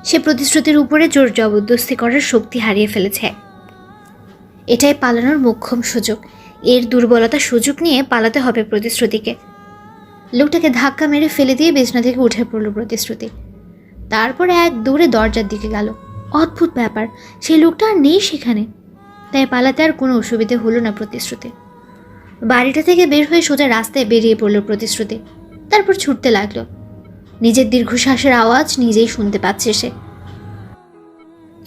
সে প্রতিশ্রুতির উপরে জোর জবরদস্তি করার শক্তি হারিয়ে ফেলেছে। এটাই পালানোর মোক্ষম সুযোগ। এর দুর্বলতা সুযোগ নিয়ে পালাতে হবে প্রতিশ্রুতিকে। লোকটাকে ধাক্কা মেরে ফেলে দিয়ে বিছনা থেকে উঠে পড়ল প্রতিশ্রুতি। তারপর এক দৌড়ে দরজার দিকে গেল। অদ্ভুত ব্যাপার, সেই লোকটা আর নেই সেখানে। তাই পালাতে আর কোনো অসুবিধে হলো না প্রতিশ্রুতি। বাড়িটা থেকে বের হয়ে সোজা রাস্তায় বেরিয়ে পড়ল প্রতিশ্রুতি। তারপর ছুটতে লাগলো। নিজের দীর্ঘশ্বাসের আওয়াজ নিজেই শুনতে পাচ্ছে সে।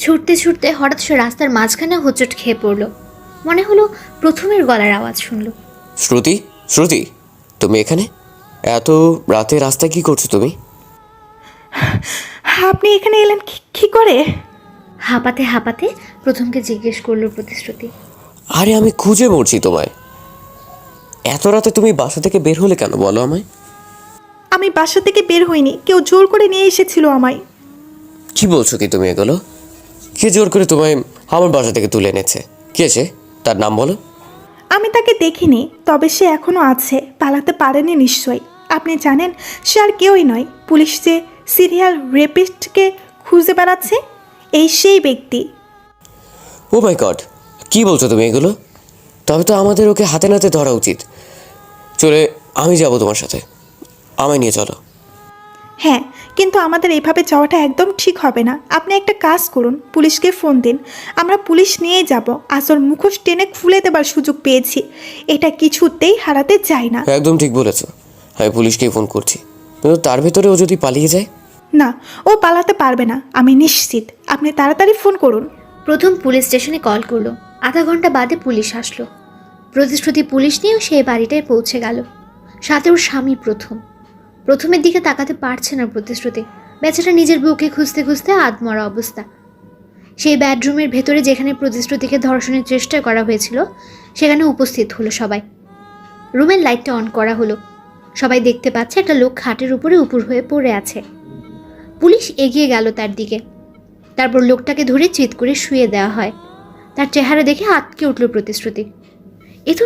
ছুটতে ছুটতে হঠাৎ সে রাস্তার মাঝখানে হোঁচট খেয়ে পড়ল। মনে হলো প্রথমের গলার আওয়াজ শুনল। শ্রুতি, শ্রুতি, তুমি এখানে? এত রাতে রাস্তায় কি করছো তুমি? আপনি এখানে এলেন কি করে? হাঁপাতে হাঁপাতে প্রথমকে জিজ্ঞেস করলো প্রতিশ্রুতি। আরে আমি খুঁজে মরছি তোমায়। এত রাতে তুমি বাসা থেকে বের হলে কেন বলো আমায়? আমি বাসা থেকে বের হইনি, কেউ জোর করে নিয়ে এসেছিল আমায়। কি বলছো কি তুমি এগুলো? কে জোর করে তোমায় আমার বাসা থেকে তুলে এনেছে? কে সে? তার নাম বলো। আমি তাকে দেখিনি, তবে সে এখনো আছে, পালাতে পারেনি নিশ্চয়ই। আপনি জানেন সে আর কেউই নয়, পুলিশ যে সিরিয়াল রেপিস্টকে খুঁজে বেড়াচ্ছে, এই সেই ব্যক্তি। ও মাই গড, কি বলছো তুমি এগুলো? তবে তো আমাদের ওকে হাতে নাতে ধরা উচিত। চলে আমি যাব তোমার সাথে, আমায় নিয়ে চলো। হ্যাঁ, কিন্তু আমাদের এইভাবে যাওয়াটা একদম ঠিক হবে না। আপনি একটা কাজ করুন, পুলিশকে ফোন দিন, আমরা পুলিশ নিয়েই যাব। আসল মুখোশ টেনে খুলে দেবার সুযোগ পেয়েছি, এটা কিছুতেই হারাতে চাই না। একদম ঠিক বলেছ, আমি পুলিশকেই ফোন করছি। কিন্তু তার ভেতরে ও যদি পালিয়ে যায়? না, ও পালাতে পারবে না, আমি নিশ্চিত। আপনি তাড়াতাড়ি ফোন করুন। প্রথম পুলিশ স্টেশনে কল করলো। আধা ঘন্টা বাদে পুলিশ আসলো। প্রতিশ্রুতি পুলিশ নিয়েও সেই বাড়িটায় পৌঁছে গেল, সাথে ওর স্বামী প্রথমের দিকে তাকাতে পারছে না প্রতিশ্রুতি। বেচারা নিজের বুকে খুঁজতে খুঁজতে আধমরা অবস্থা। সেই বেডরুমের ভেতরে যেখানে প্রতিশ্রুতিকে ধর্ষণের চেষ্টা করা হয়েছিল সেখানে উপস্থিত হলো সবাই। রুমের লাইটটা অন করা হলো। সবাই দেখতে পাচ্ছে একটা লোক খাটের উপরে উপুর হয়ে পড়ে আছে। পুলিশ এগিয়ে গেল তার দিকে। তারপর লোকটাকে ধরে চিৎ করে শুয়ে দেওয়া হয়। তার চেহারা দেখে আটকে উঠল প্রতিশ্রুতি। এ তো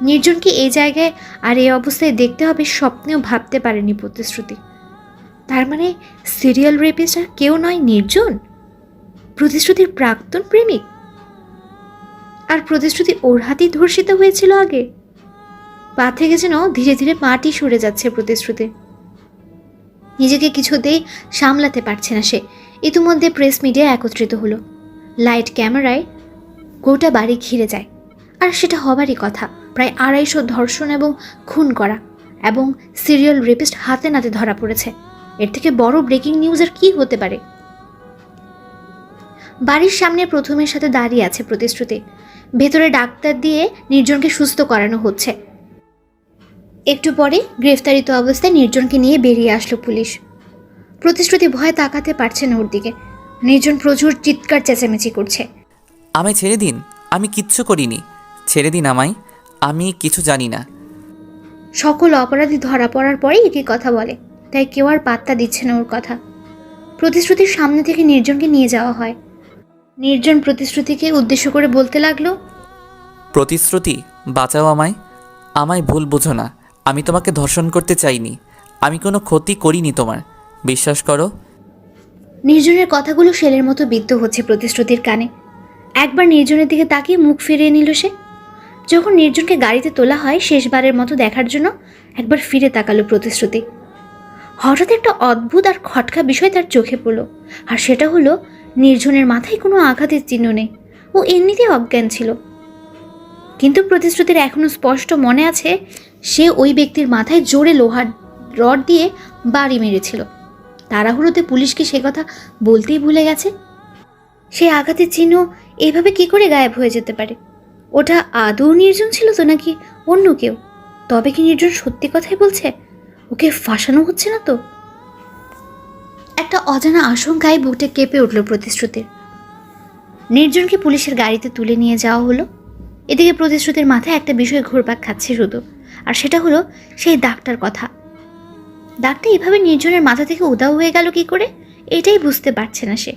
নির্জনকে এই জায়গায় আর এই অবস্থায় দেখতে হবে স্বপ্নেও ভাবতে পারেনি প্রতিশ্রুতি। তার মানে সিরিয়াল রেপিস্ট আর কেউ নয়, নির্জন প্রতিশ্রুতির প্রাক্তন প্রেমিক। আর প্রতিশ্রুতি ওর হাতেই ধর্ষিত হয়েছিল আগে। পা থেকে যেন ধীরে ধীরে মাটি সরে যাচ্ছে প্রতিশ্রুতি। নিজেকে কিছুতেই সামলাতে পারছে না সে। ইতিমধ্যে প্রেস মিডিয়া একত্রিত হলো। লাইট ক্যামেরায় গোটা বাড়ি ঘিরে যায়। আর সেটা হবারই কথা। প্রায় 250 ধর্ষণ এবং খুন করা এবং সিরিয়াল রেপিস্ট হাতে নাতে ধরা পড়েছে। এর থেকে বড় ব্রেকিং নিউজ আর কি হতে পারে? বাড়ির সামনে প্রথমের সাথে দাঁড়িয়ে আছে প্রতিশ্রুতি। ভেতরে ডাক্তার দিয়ে নির্জনকে সুস্থ করানো হচ্ছে। একটু পরে গ্রেফতারিত অবস্থায় নির্জনকে নিয়ে বেরিয়ে আসলো পুলিশ। প্রতিশ্রুতি ভয়ে তাকাতে পারছে না ওর দিকে। নির্জন প্রচুর চিৎকার চেঁচামেচি করছে। আমায় ছেড়ে দিন, আমি কিচ্ছু করিনি, ছেড়ে দিন আমায়, আমি কিছু জানি না। সকল অপরাধী ধরা পড়ার পরেই একই কথা বলে, তাই কেউ আর পাত্তা দিচ্ছে না ওর কথা। প্রতিশ্রুতির সামনে থেকে নির্জনকে নিয়ে যাওয়া হয়। নির্জন প্রতিশ্রুতিকে উদ্দেশ্য করে বলতে লাগলো, প্রতিশ্রুতি, বাঁচাও আমায়, আমায় ভুল বোঝো না, আমি তোমাকে ধর্ষণ করতে চাইনি, আমি কোনো ক্ষতি করিনি তোমার, বিশ্বাস করো। নির্জনের কথাগুলো শেলের মতো বিদ্ধ হচ্ছে প্রতিশ্রুতির কানে। একবার নির্জনের দিকে তাকিয়ে মুখ ফিরিয়ে নিল সে। যখন নির্জনকে গাড়িতে তোলা হয় শেষবারের মতো দেখার জন্য একবার ফিরে তাকালো প্রতিশ্রুতি। হঠাৎ একটা অদ্ভুত আর খটকা বিষয় তার চোখে পড়ল। আর সেটা হলো নির্জনের মাথায় কোনো আঘাতের চিহ্ন নেই। ও এমনিতেই অজ্ঞান ছিল। কিন্তু প্রতিশ্রুতির এখনো স্পষ্ট মনে আছে সে ওই ব্যক্তির মাথায় জোরে লোহার রড দিয়ে বাড়ি মেরেছিল। তাড়াহুড়োতে পুলিশকে সে কথা বলতেই ভুলে গেছে। সেই আঘাতের চিহ্ন এইভাবে কি করে গায়েব হয়ে যেতে পারে? ওটা আদৌ নির্জন ছিল তো নাকি অন্য কেউ? তবে কি নির্জন সত্যি কথাই বলছে? ওকে ফাঁসানো হচ্ছে না তো? একটা অজানা আশঙ্কায় বুকটা কেঁপে উঠল প্রতিশ্রুতির। নির্জনকে পুলিশের গাড়িতে তুলে নিয়ে যাওয়া হলো। এদিকে প্রতিশ্রুতির মাথায় একটা বিষয় ঘুরপাক খাচ্ছে শুধু, আর সেটা হলো সেই দাগটার কথা। দাগটা এভাবে নির্জনের মাথা থেকে উধাও হয়ে গেল কি করে, এটাই বুঝতে পারছে না সে।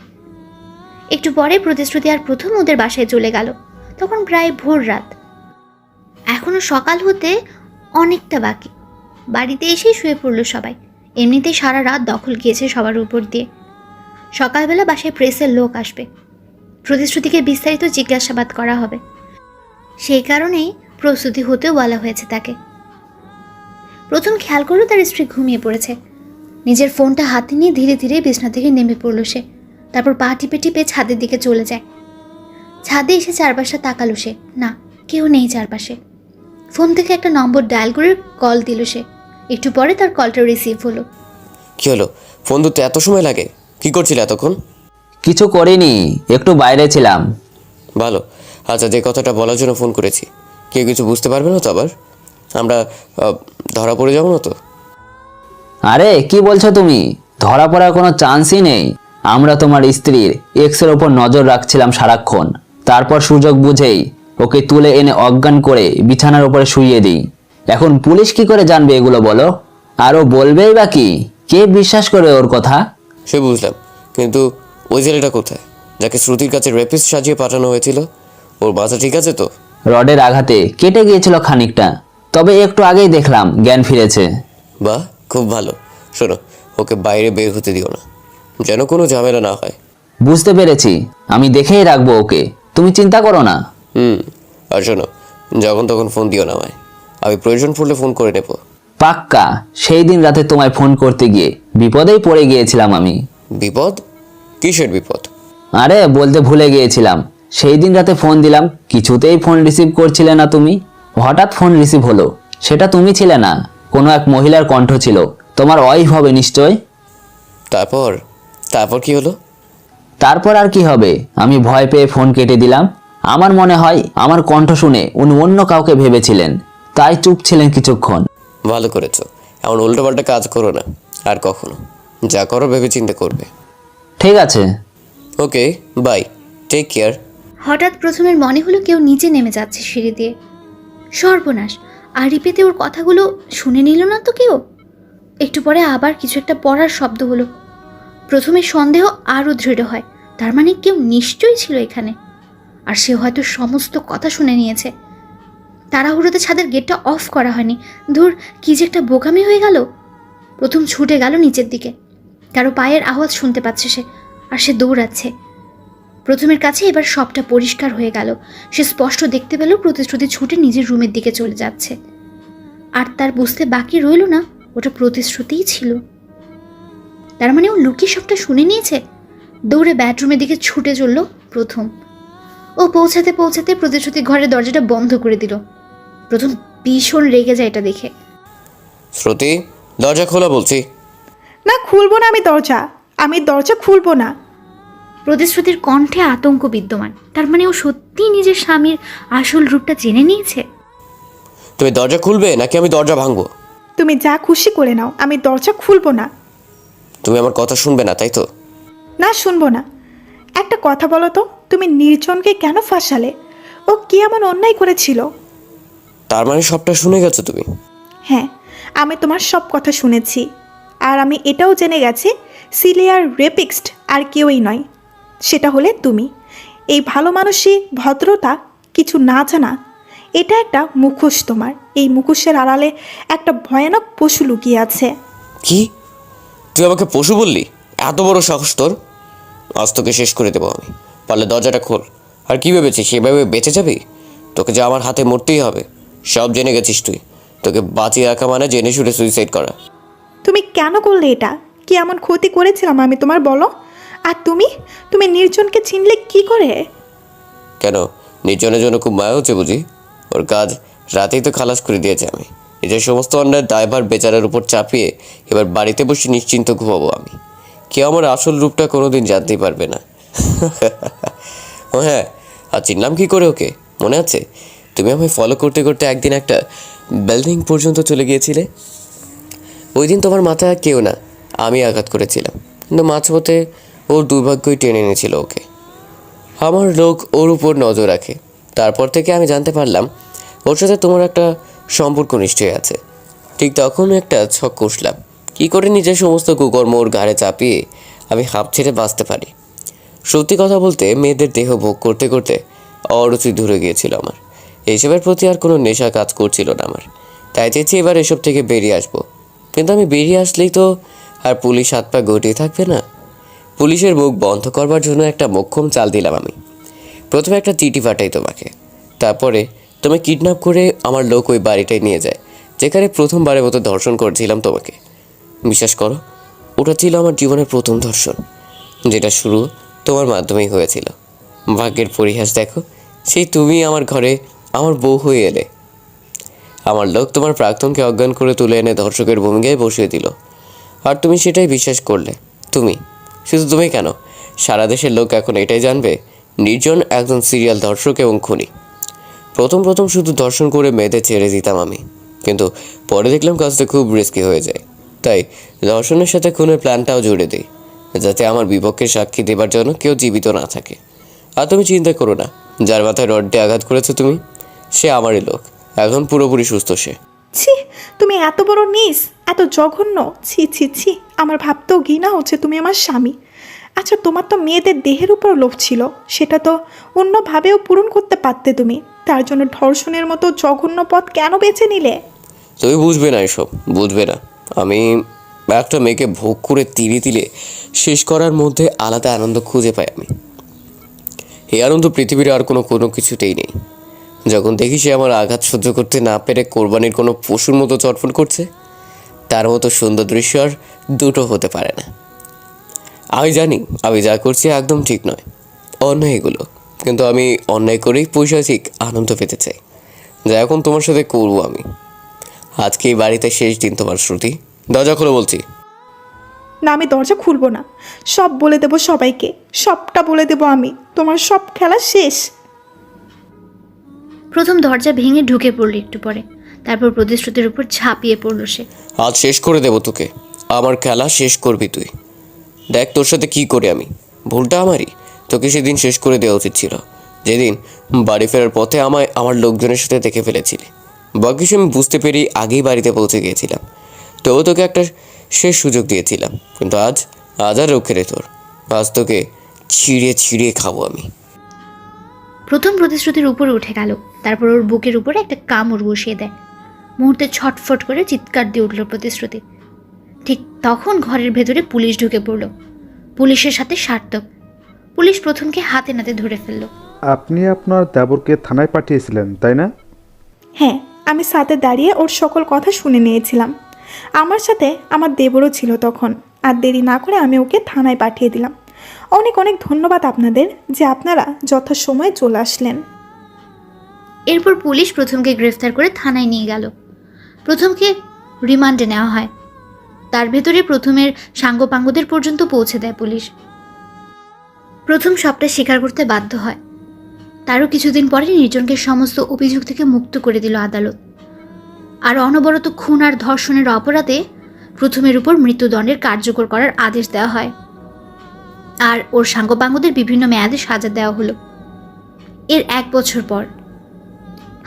একটু পরে প্রতিশ্রুতি আর প্রথম ওদের বাসায় চলে গেল। তখন প্রায় ভোর রাত, এখনো সকাল হতে অনেকটা বাকি। বাড়িতে এসেই শুয়ে পড়ল সবাই। এমনিতেই সারা রাত দখল গিয়েছে সবার উপর দিয়ে। সকালবেলা বাসায় প্রেসের লোক আসবে, প্রতিশ্রুতিকে বিস্তারিত জিজ্ঞাসাবাদ করা হবে। সেই কারণেই প্রস্তুতি হতেও বলা হয়েছে তাকে। প্রথম খেয়াল করলো তার স্ত্রী ঘুমিয়ে পড়েছে। নিজের ফোনটা হাতে নিয়ে ধীরে ধীরে বিছনা থেকে নেমে পড়ল সে। তারপর পা টিপে টিপে ছাদের দিকে চলে যায়। ছাদে এসে চারপাশে তাকালো সে, না কেউ নেই চারপাশে। ফোন থেকে একটা নম্বর ডায়াল করে কল দিল সে। একটু পরে তার কলটা রিসিভ হলো। কি হলো? ফোন ধরতে এত সময় লাগে? কি করছিলে এতক্ষণ? কিছু করিনি, একটু বাইরে ছিলাম। ভালো। আচ্ছা, যে কথাটা বলার জন্য ফোন করেছি, কেউ কিছু বুঝতে পারবে না তো? আবার আমরা ধরা পড়ে যাবো না তো? আরে কি বলছো তুমি? ধরা পড়ার কোনো চান্সই নেই। আমরা তোমার স্ত্রীর এক্সের ওপর নজর রাখছিলাম সারাক্ষণ। তারপর সুযোগ বুঝেই ওকে তুলে এনে অজ্ঞান করে বিছানার উপরে শুইয়ে দিই। এখন পুলিশ কি করে জানবে এগুলো বলো? আর ও বলবেই বা কি? কে বিশ্বাস করে ওর কথা? সে বুঝলাম, কিন্তু ওই ছেলেটা কোথায় যাকে শ্রুতির কাছে রেপিস্ট সাজিয়ে পাঠানো হয়েছিল? ওর মাথা ঠিক আছে তো? রডের আঘাতে কেটে গিয়েছিল খানিকটা, তবে একটু আগেই দেখলাম জ্ঞান ফিরেছে। বাহ, খুব ভালো। শোনো, ওকে বাইরে বের হতে দিও না, যেন কোনো ঝামেলা না হয়। বুঝতে পেরেছি, আমি দেখেই রাখবো ওকে, তুমি চিন্তা করো না। আর শোনো, যখন তখন ফোন দিও না আমায়, আমি প্রয়োজন পড়লে ফোন করে নেব। পাক্কা সেই দিন রাতে তোমায় ফোন করতে গিয়ে বিপদেই পড়ে গিয়েছিলাম আমি। বিপদ? কিসের বিপদ? আরে বলতে ভুলে গিয়েছিলাম, সেই দিন রাতে ফোন দিলাম, কিছুতেই ফোন রিসিভ করছিলে না তুমি। হঠাৎ ফোন রিসিভ হলো, সেটা তুমি ছিলে না, কোনো এক মহিলার কণ্ঠ ছিল। তোমার ওয়াইফ হবে নিশ্চয়। তারপর তারপর কি হলো? তারপর আর কি হবে, আমি ভয় পেয়ে ফোন কেটে দিলাম। আমার মনে হয় আমার কণ্ঠ শুনে উনি অন্য কাউকে ভেবেছিলেন, তাই চুপ ছিলেন কিছুক্ষণ। ভালো করেছো, এমন উল্টোপাল্টা কাজ করো না আর কখনো। যা করো ভেবে চিন্তে করবে। ঠিক আছে। ওকে, বাই, টেক কেয়ার। হঠাৎ প্রথমের মনে হলো কেউ নিচে নেমে যাচ্ছে সিঁড়ি দিয়ে। সর্বনাশ, আড়ি পেতে ওর কথাগুলো শুনে নিল না তো কেউ? একটু পরে আবার কিছু একটা পড়ার শব্দ হলো। প্রথমে সন্দেহ আরও দৃঢ় হয়, তার মানে কেউ নিশ্চয়ই ছিল এখানে, আর সে হয়তো সমস্ত কথা শুনে নিয়েছে। তাড়াহুড়োতে ছাদের গেটটা অফ করা হয়নি। ধুর, কি যে একটা বোকামি হয়ে গেল। প্রথম ছুটে গেল নিচের দিকে। কারো পায়ের আওয়াজ শুনতে পাচ্ছে সে, আর সে দৌড়াচ্ছে। প্রথমের কাছে এবার সবটা পরিষ্কার হয়ে গেল। সে স্পষ্ট দেখতে পেল প্রতিশ্রুতি ছুটে নিজের রুমের দিকে চলে যাচ্ছে। আর তার বুঝতে বাকি রইল না ওটা প্রতিশ্রুতিই ছিল। তার মানে ও লুকিয়ে সবটা শুনে নিয়েছে। দৌড়ে বেডরুমের দিকে ছুটে চলল প্রথম। ও পৌঁছাতে পৌঁছাতে প্রতিশ্রুতি ঘরের দরজাটা বন্ধ করে দিল। প্রথম ভীষণ রেগে যায় এটা দেখে। শ্রুতি, দরজা খোলা বলছি। না, খুলবো না, আমি দরজা খুলবো না। প্রতিশ্রুতির কণ্ঠে আতঙ্ক বিদ্যমান। তার মানে ও সত্যিই নিজের স্বামীর আসল রূপটা জেনে নিয়েছে। তুমি দরজা খুলবে নাকি আমি দরজা ভাঙবো? তুমি যা খুশি করে নাও, আমি দরজা খুলবো না। তুমি আমার কথা শুনবে না, তাই তো? না, শুনবো না। একটা কথা বলো তো, তুমি নির্জনকে কেন ফাঁসালে? ও কি এমন অন্যায় করেছিল? তার মানে সবটা শুনে গেছো তুমি? হ্যাঁ, আমি তোমার সব কথা শুনেছি। আর আমি এটাও জেনে গেছি সিলিয়ার রেপিক্সড আর কেউই নয়, সেটা হলে তুমি। এই ভালো মানুষই ভদ্রতা কিছু না জানা, এটা একটা মুখোশ তোমার। এই মুখোশের আড়ালে একটা ভয়ানক পশু লুকিয়ে আছে। কি? তুই আমাকে পশু বললি? এত বড় সাহস তোর! আজ তোকে শেষ করে দেবো আমি। পারলে দরজাটা খোল। আর কি ভেবেছিস সেভাবে বেঁচে যাবি? তোকে যে আমার হাতে মরতেই হবে। সব জেনে গেছিস তুই। তোকে বাঁচিয়ে রাখা মানে জেনে শুনে সুইসাইড করা। তুমি কেন করলে এটা? কি এমন ক্ষতি করেছিলাম আমি তোমার, বলো? আর তুমি নির্জনকে চিনলে কি করে? কেন, নির্জনের জন্য খুব মায়া হচ্ছে বুঝি? ওর কাজ রাতেই তো খালাস করে দিয়েছে আমি। নিজের সমস্ত অন্যায় দায়ভার বেচারার উপর চাপিয়ে এবার বাড়িতে বসে নিশ্চিন্ত ঘুমাবো আমি। কেউ আমার আসল রূপটা কোনোদিন জানতেই পারবে না। ও হ্যাঁ, আর চিনলাম কি করে ওকে? মনে আছে? তুমি আমায় ফলো করতে করতে একদিন একটা বিল্ডিং পর্যন্ত চলে গিয়েছিলে। ওই দিন তোমার মাথায় কেউ না, আমি আঘাত করেছিলাম, কিন্তু মাঝপথে ওর দুর্ভাগ্যই টেনে এনেছিল ওকে। আমার লোক ওর উপর নজর রাখে। তারপর থেকে আমি জানতে পারলাম ওর সাথে তোমার একটা সম্পর্ক নিশ্চয়ই আছে। ঠিক তখন একটা ছক কষলাম, কী করে নিজের সমস্ত কুকর্ম ওর ঘাড়ে চাপিয়ে আমি হাঁপ ছেড়ে বাঁচতে পারি। সত্যি কথা বলতে মেয়েদের দেহ ভোগ করতে করতে অরুচি ধরে গিয়েছিল আমার। এইসবের প্রতি আর কোনো নেশা কাজ করছিল না আমার। তাই চেয়েছি এবার এসব থেকে বেরিয়ে আসবো। কিন্তু আমি বেরিয়ে আসলেই তো আর পুলিশ হাত পা গটিয়ে থাকবে না। পুলিশের মুখ বন্ধ করবার জন্য একটা মোক্ষম চাল দিলাম আমি। প্রথমে একটা চিঠি পাঠাই তোমাকে, তারপরে তুমি কিডন্যাপ করে আমার লোক ওই বাড়িটায় নিয়ে যায় যেখানে প্রথমবারের মতো ধর্ষণ করেছিলাম তোমাকে। বিশ্বাস করো, ওটা ছিল আমার জীবনের প্রথম ধর্ষণ, যেটা শুরু তোমার মাধ্যমেই হয়েছিল। ভাগ্যের পরিহাস দেখো, সেই তুমি আমার ঘরে আমার বউ হয়ে এলে। আমার লোক তোমার প্রাক্তনকে অজ্ঞান করে তুলে এনে ধর্ষকের ভূমিকায় বসিয়ে দিল, আর তুমি সেটাই বিশ্বাস করলে। তুমি, শুধু তুমি কেন, সারা দেশের লোক এখন এটাই জানবে নির্জন একজন সিরিয়াল ধর্ষক এবং খুনি। প্রথম শুধু ধর্ষণ করে মেয়েদের ছেড়ে দিতাম আমি, কিন্তু পরে দেখলাম কাজটা খুব রিস্কি হয়ে যায়। তাই ধর্ষণের সাথে খুনের প্ল্যানটাও জুড়ে দিই, যাতে আমার বিপক্ষে সাক্ষী দেবার জন্য কেউ জীবিত না থাকে। আর তুমি চিন্তা করো না, যার মাথায় রড দিয়ে আঘাত করেছো তুমি, সে আমারই লোক, এখন পুরোপুরি সুস্থ সে। ছি, তুমি এত বড় নিস, এত জঘন্য! ছি ছি ছি, আমার ভাবতেও ঘৃণা হচ্ছে তুমি আমার স্বামী। আচ্ছা, তোমার তো মেয়েদের দেহের উপর লোভ ছিল, সেটা তো অন্যভাবেও পূরণ করতে পারতে তুমি। তার জন্য ধর্ষণের মতো জঘন্য পথ কেন বেছে নিলে? তুমি বুঝবে না এসব, বুঝবে না। আমি একটা মেয়েকে ভোগ করে তিলে তিলে শেষ করার মধ্যে আলাদা আনন্দ খুঁজে পাই আমি। এই আনন্দ পৃথিবীর আর কোনো কিছুতেই নেই। যখন দেখি সে আমার আঘাত সহ্য করতে না পেরে কোরবানির কোনো পশুর মতো চটফট করছে, তার মতো সুন্দর দৃশ্য আর দুটো হতে পারে না। আমি জানি আমি যা করছি একদম ঠিক নয়, অন্যায় এগুলো, কিন্তু আমি অন্যায় করেই পৈশাচিক আনন্দ পেতে চাই, যা এখন তোমার সাথে করবো আমি। আজকে এই বাড়িতে শেষ দিন তোমার, শ্রুতি, দরজা খোলো বলছি। না, আমি দরজা খুলবো না। সব বলে দেবো সবাইকে, সবটা বলে দেবো আমি। তোমার সব খেলা শেষ। প্রথম দরজা ভেঙে ঢুকে পড়ল একটু পরে, তারপর প্রতিশ্রুতির উপর ঝাঁপিয়ে পড়ল সে। আজ শেষ করে দেবো তোকে, আমার খেলা শেষ করবি তুই। দেখ তোর সাথে কি করে আমি, ভুলটা আমারই, তোকে সেদিন শেষ করে দেওয়া উচিত ছিল, যেদিন বাড়ি ফেরার পথে আমায় আমার লোকজনের সাথে দেখে ফেলেছিলি। বাকি আমি বুঝতে পেরে আগেই বাড়িতে পৌঁছে গিয়েছিলাম, তবু তোকে একটা শেষ সুযোগ দিয়েছিলাম, কিন্তু আজ আর রক্ষে রে তোর। আজ তোকে ছিঁড়ে ছিঁড়ে খাবো আমি। প্রথম প্রতিশ্রুতির উপরে উঠে গেল, তারপর ওর বুকের উপরে একটা কামড় বসিয়ে দেয়। মুহূর্তে ছটফট করে চিৎকার দিয়ে উঠল প্রতিশ্রুতি। ঠিক তখন ঘরের ভেতরে পুলিশ ঢুকে পড়ল, পুলিশের সাথে সার্থক। পুলিশ প্রথমকে হাতে নাতে ধরে ফেলল। আপনি আপনার দেবরকে থানায় পাঠিয়েছিলেন, তাই না? হ্যাঁ, আমি সাথে দাঁড়িয়ে ওর সকল কথা শুনে নিয়েছিলাম। আমার সাথে আমার দেবরও ছিল তখন। আর দেরি না করে আমি ওকে থানায় পাঠিয়ে দিলাম। অনেক অনেক ধন্যবাদ আপনাদের যে আপনারা যথাসময়ে চলে আসলেন। এরপর পুলিশ প্রথমকে গ্রেফতার করে থানায় নিয়ে গেল। প্রথমকে রিমান্ডে নেওয়া হয়। তার ভেতরে প্রথমের সাঙ্গপাঙ্গদের পর্যন্ত পৌঁছে দেয় পুলিশ। প্রথম সবটা স্বীকার করতে বাধ্য হয়। তারও কিছুদিন পরে নির্জনকে সমস্ত অভিযোগ থেকে মুক্ত করে দিল আদালত। আর অনবরত খুন আর ধর্ষণের অপরাধে প্রথমের উপর মৃত্যুদণ্ডের কার্যকর করার আদেশ দেওয়া হয়। আর ওর সাঙ্গপাঙ্গদের বিভিন্ন মেয়াদে সাজা দেওয়া হলো। এর 1 বছর পর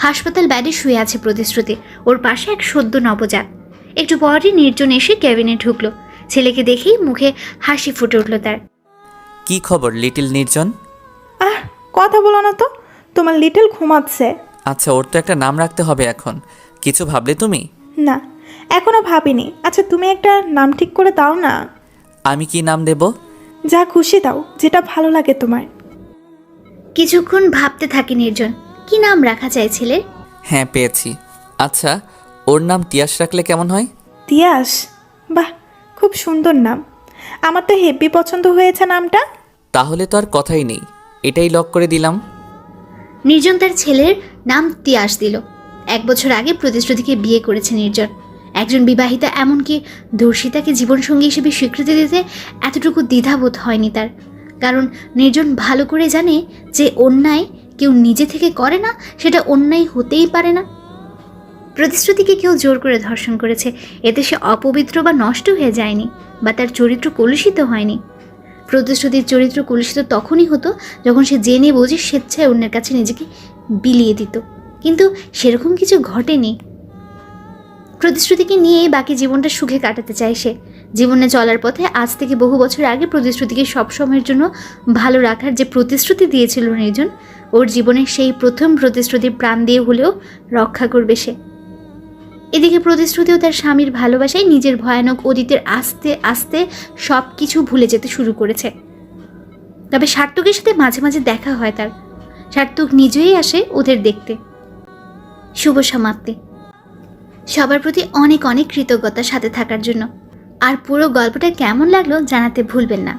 হাসপাতাল বেডে শুয়ে আছে প্রতিশ্রুতি, ওর পাশে এক সদ্য নবজাত। একটু পরই নির্জন এসে ক্যাবিনে ঢুকলো। ছেলেকে দেখেই মুখে হাসি ফুটে উঠল তার। কি খবর লিটল নির্জন? কথা বলো না তো, তোমার লিটল ঘুমাচ্ছে। আচ্ছা, ওর তো একটা নাম রাখতে হবে এখন। কিছু ভাবলে তুমি? না, এখনো ভাবিনি। আচ্ছা, তুমি একটা নাম ঠিক করে দাও না। আমি কি নাম দেব? যা খুশি দাও, যেটা ভালো লাগে তোমার। কিছুক্ষণ ভাবতে থাকে নির্জন, কি নাম রাখা যায় ছেলের। হ্যাঁ, পেয়েছি। আচ্ছা, ওর নাম তিয়াস রাখলে কেমন হয়? তিয়াস? বাহ, খুব সুন্দর নাম। আমার তো হেব্বি পছন্দ হয়েছে নামটা। তাহলে তো আর কথাই নেই, এটাই লক করে দিলাম। নির্জন তার ছেলের নাম তিয়াস দিল। 1 বছর আগে প্রতিশ্রুতিকে বিয়ে করেছে নির্জন। একজন বিবাহিতা, এমনকি ধর্ষিতাকে জীবনসঙ্গী হিসেবে স্বীকৃতি দিতে এতটুকু দ্বিধাবোধ হয়নি তার। কারণ নির্জন ভালো করে জানে যে অন্যায় কেউ নিজে থেকে করে না, সেটা অন্যায় হতেই পারে না। প্রতিশ্রুতিকে কেউ জোর করে ধর্ষণ করেছে, এতে সে অপবিত্র বা নষ্ট হয়ে যায়নি, বা তার চরিত্র কলুষিত হয়নি। প্রতিশ্রুতির চরিত্র কলুষিত তখনই হতো যখন সে জেনে বুঝে স্বেচ্ছায় অন্যের কাছে নিজেকে বিলিয়ে দিত, কিন্তু সেরকম কিছু ঘটেনি। প্রতিশ্রুতিকে নিয়ে বাকি জীবনটা সুখে কাটাতে চায় সে। জীবনে চলার পথে আজ থেকে বহু বছর আগে প্রতিশ্রুতিকে সবসময়ের জন্য ভালো রাখার যে প্রতিশ্রুতি দিয়েছিল নির্জন, ওর জীবনের সেই প্রথম প্রতিশ্রুতি প্রাণ দিয়ে হলেও রক্ষা করবে সে। এদিকে প্রতিশ্রুতিও তার স্বামীর ভালোবাসায় নিজের ভয়ানক অতীতের আস্তে আস্তে সব কিছু ভুলে যেতে শুরু করেছে। তবে সার্থকের সাথে মাঝে মাঝে দেখা হয় তার। সার্থক নিজেই আসে ওদের দেখতে। শুভ সমাপ্তি। সবার প্রতি অনেক অনেক কৃতজ্ঞতার সাথে থাকার জন্য। আর পুরো গল্পটা কেমন লাগলো জানাতে ভুলবেন না।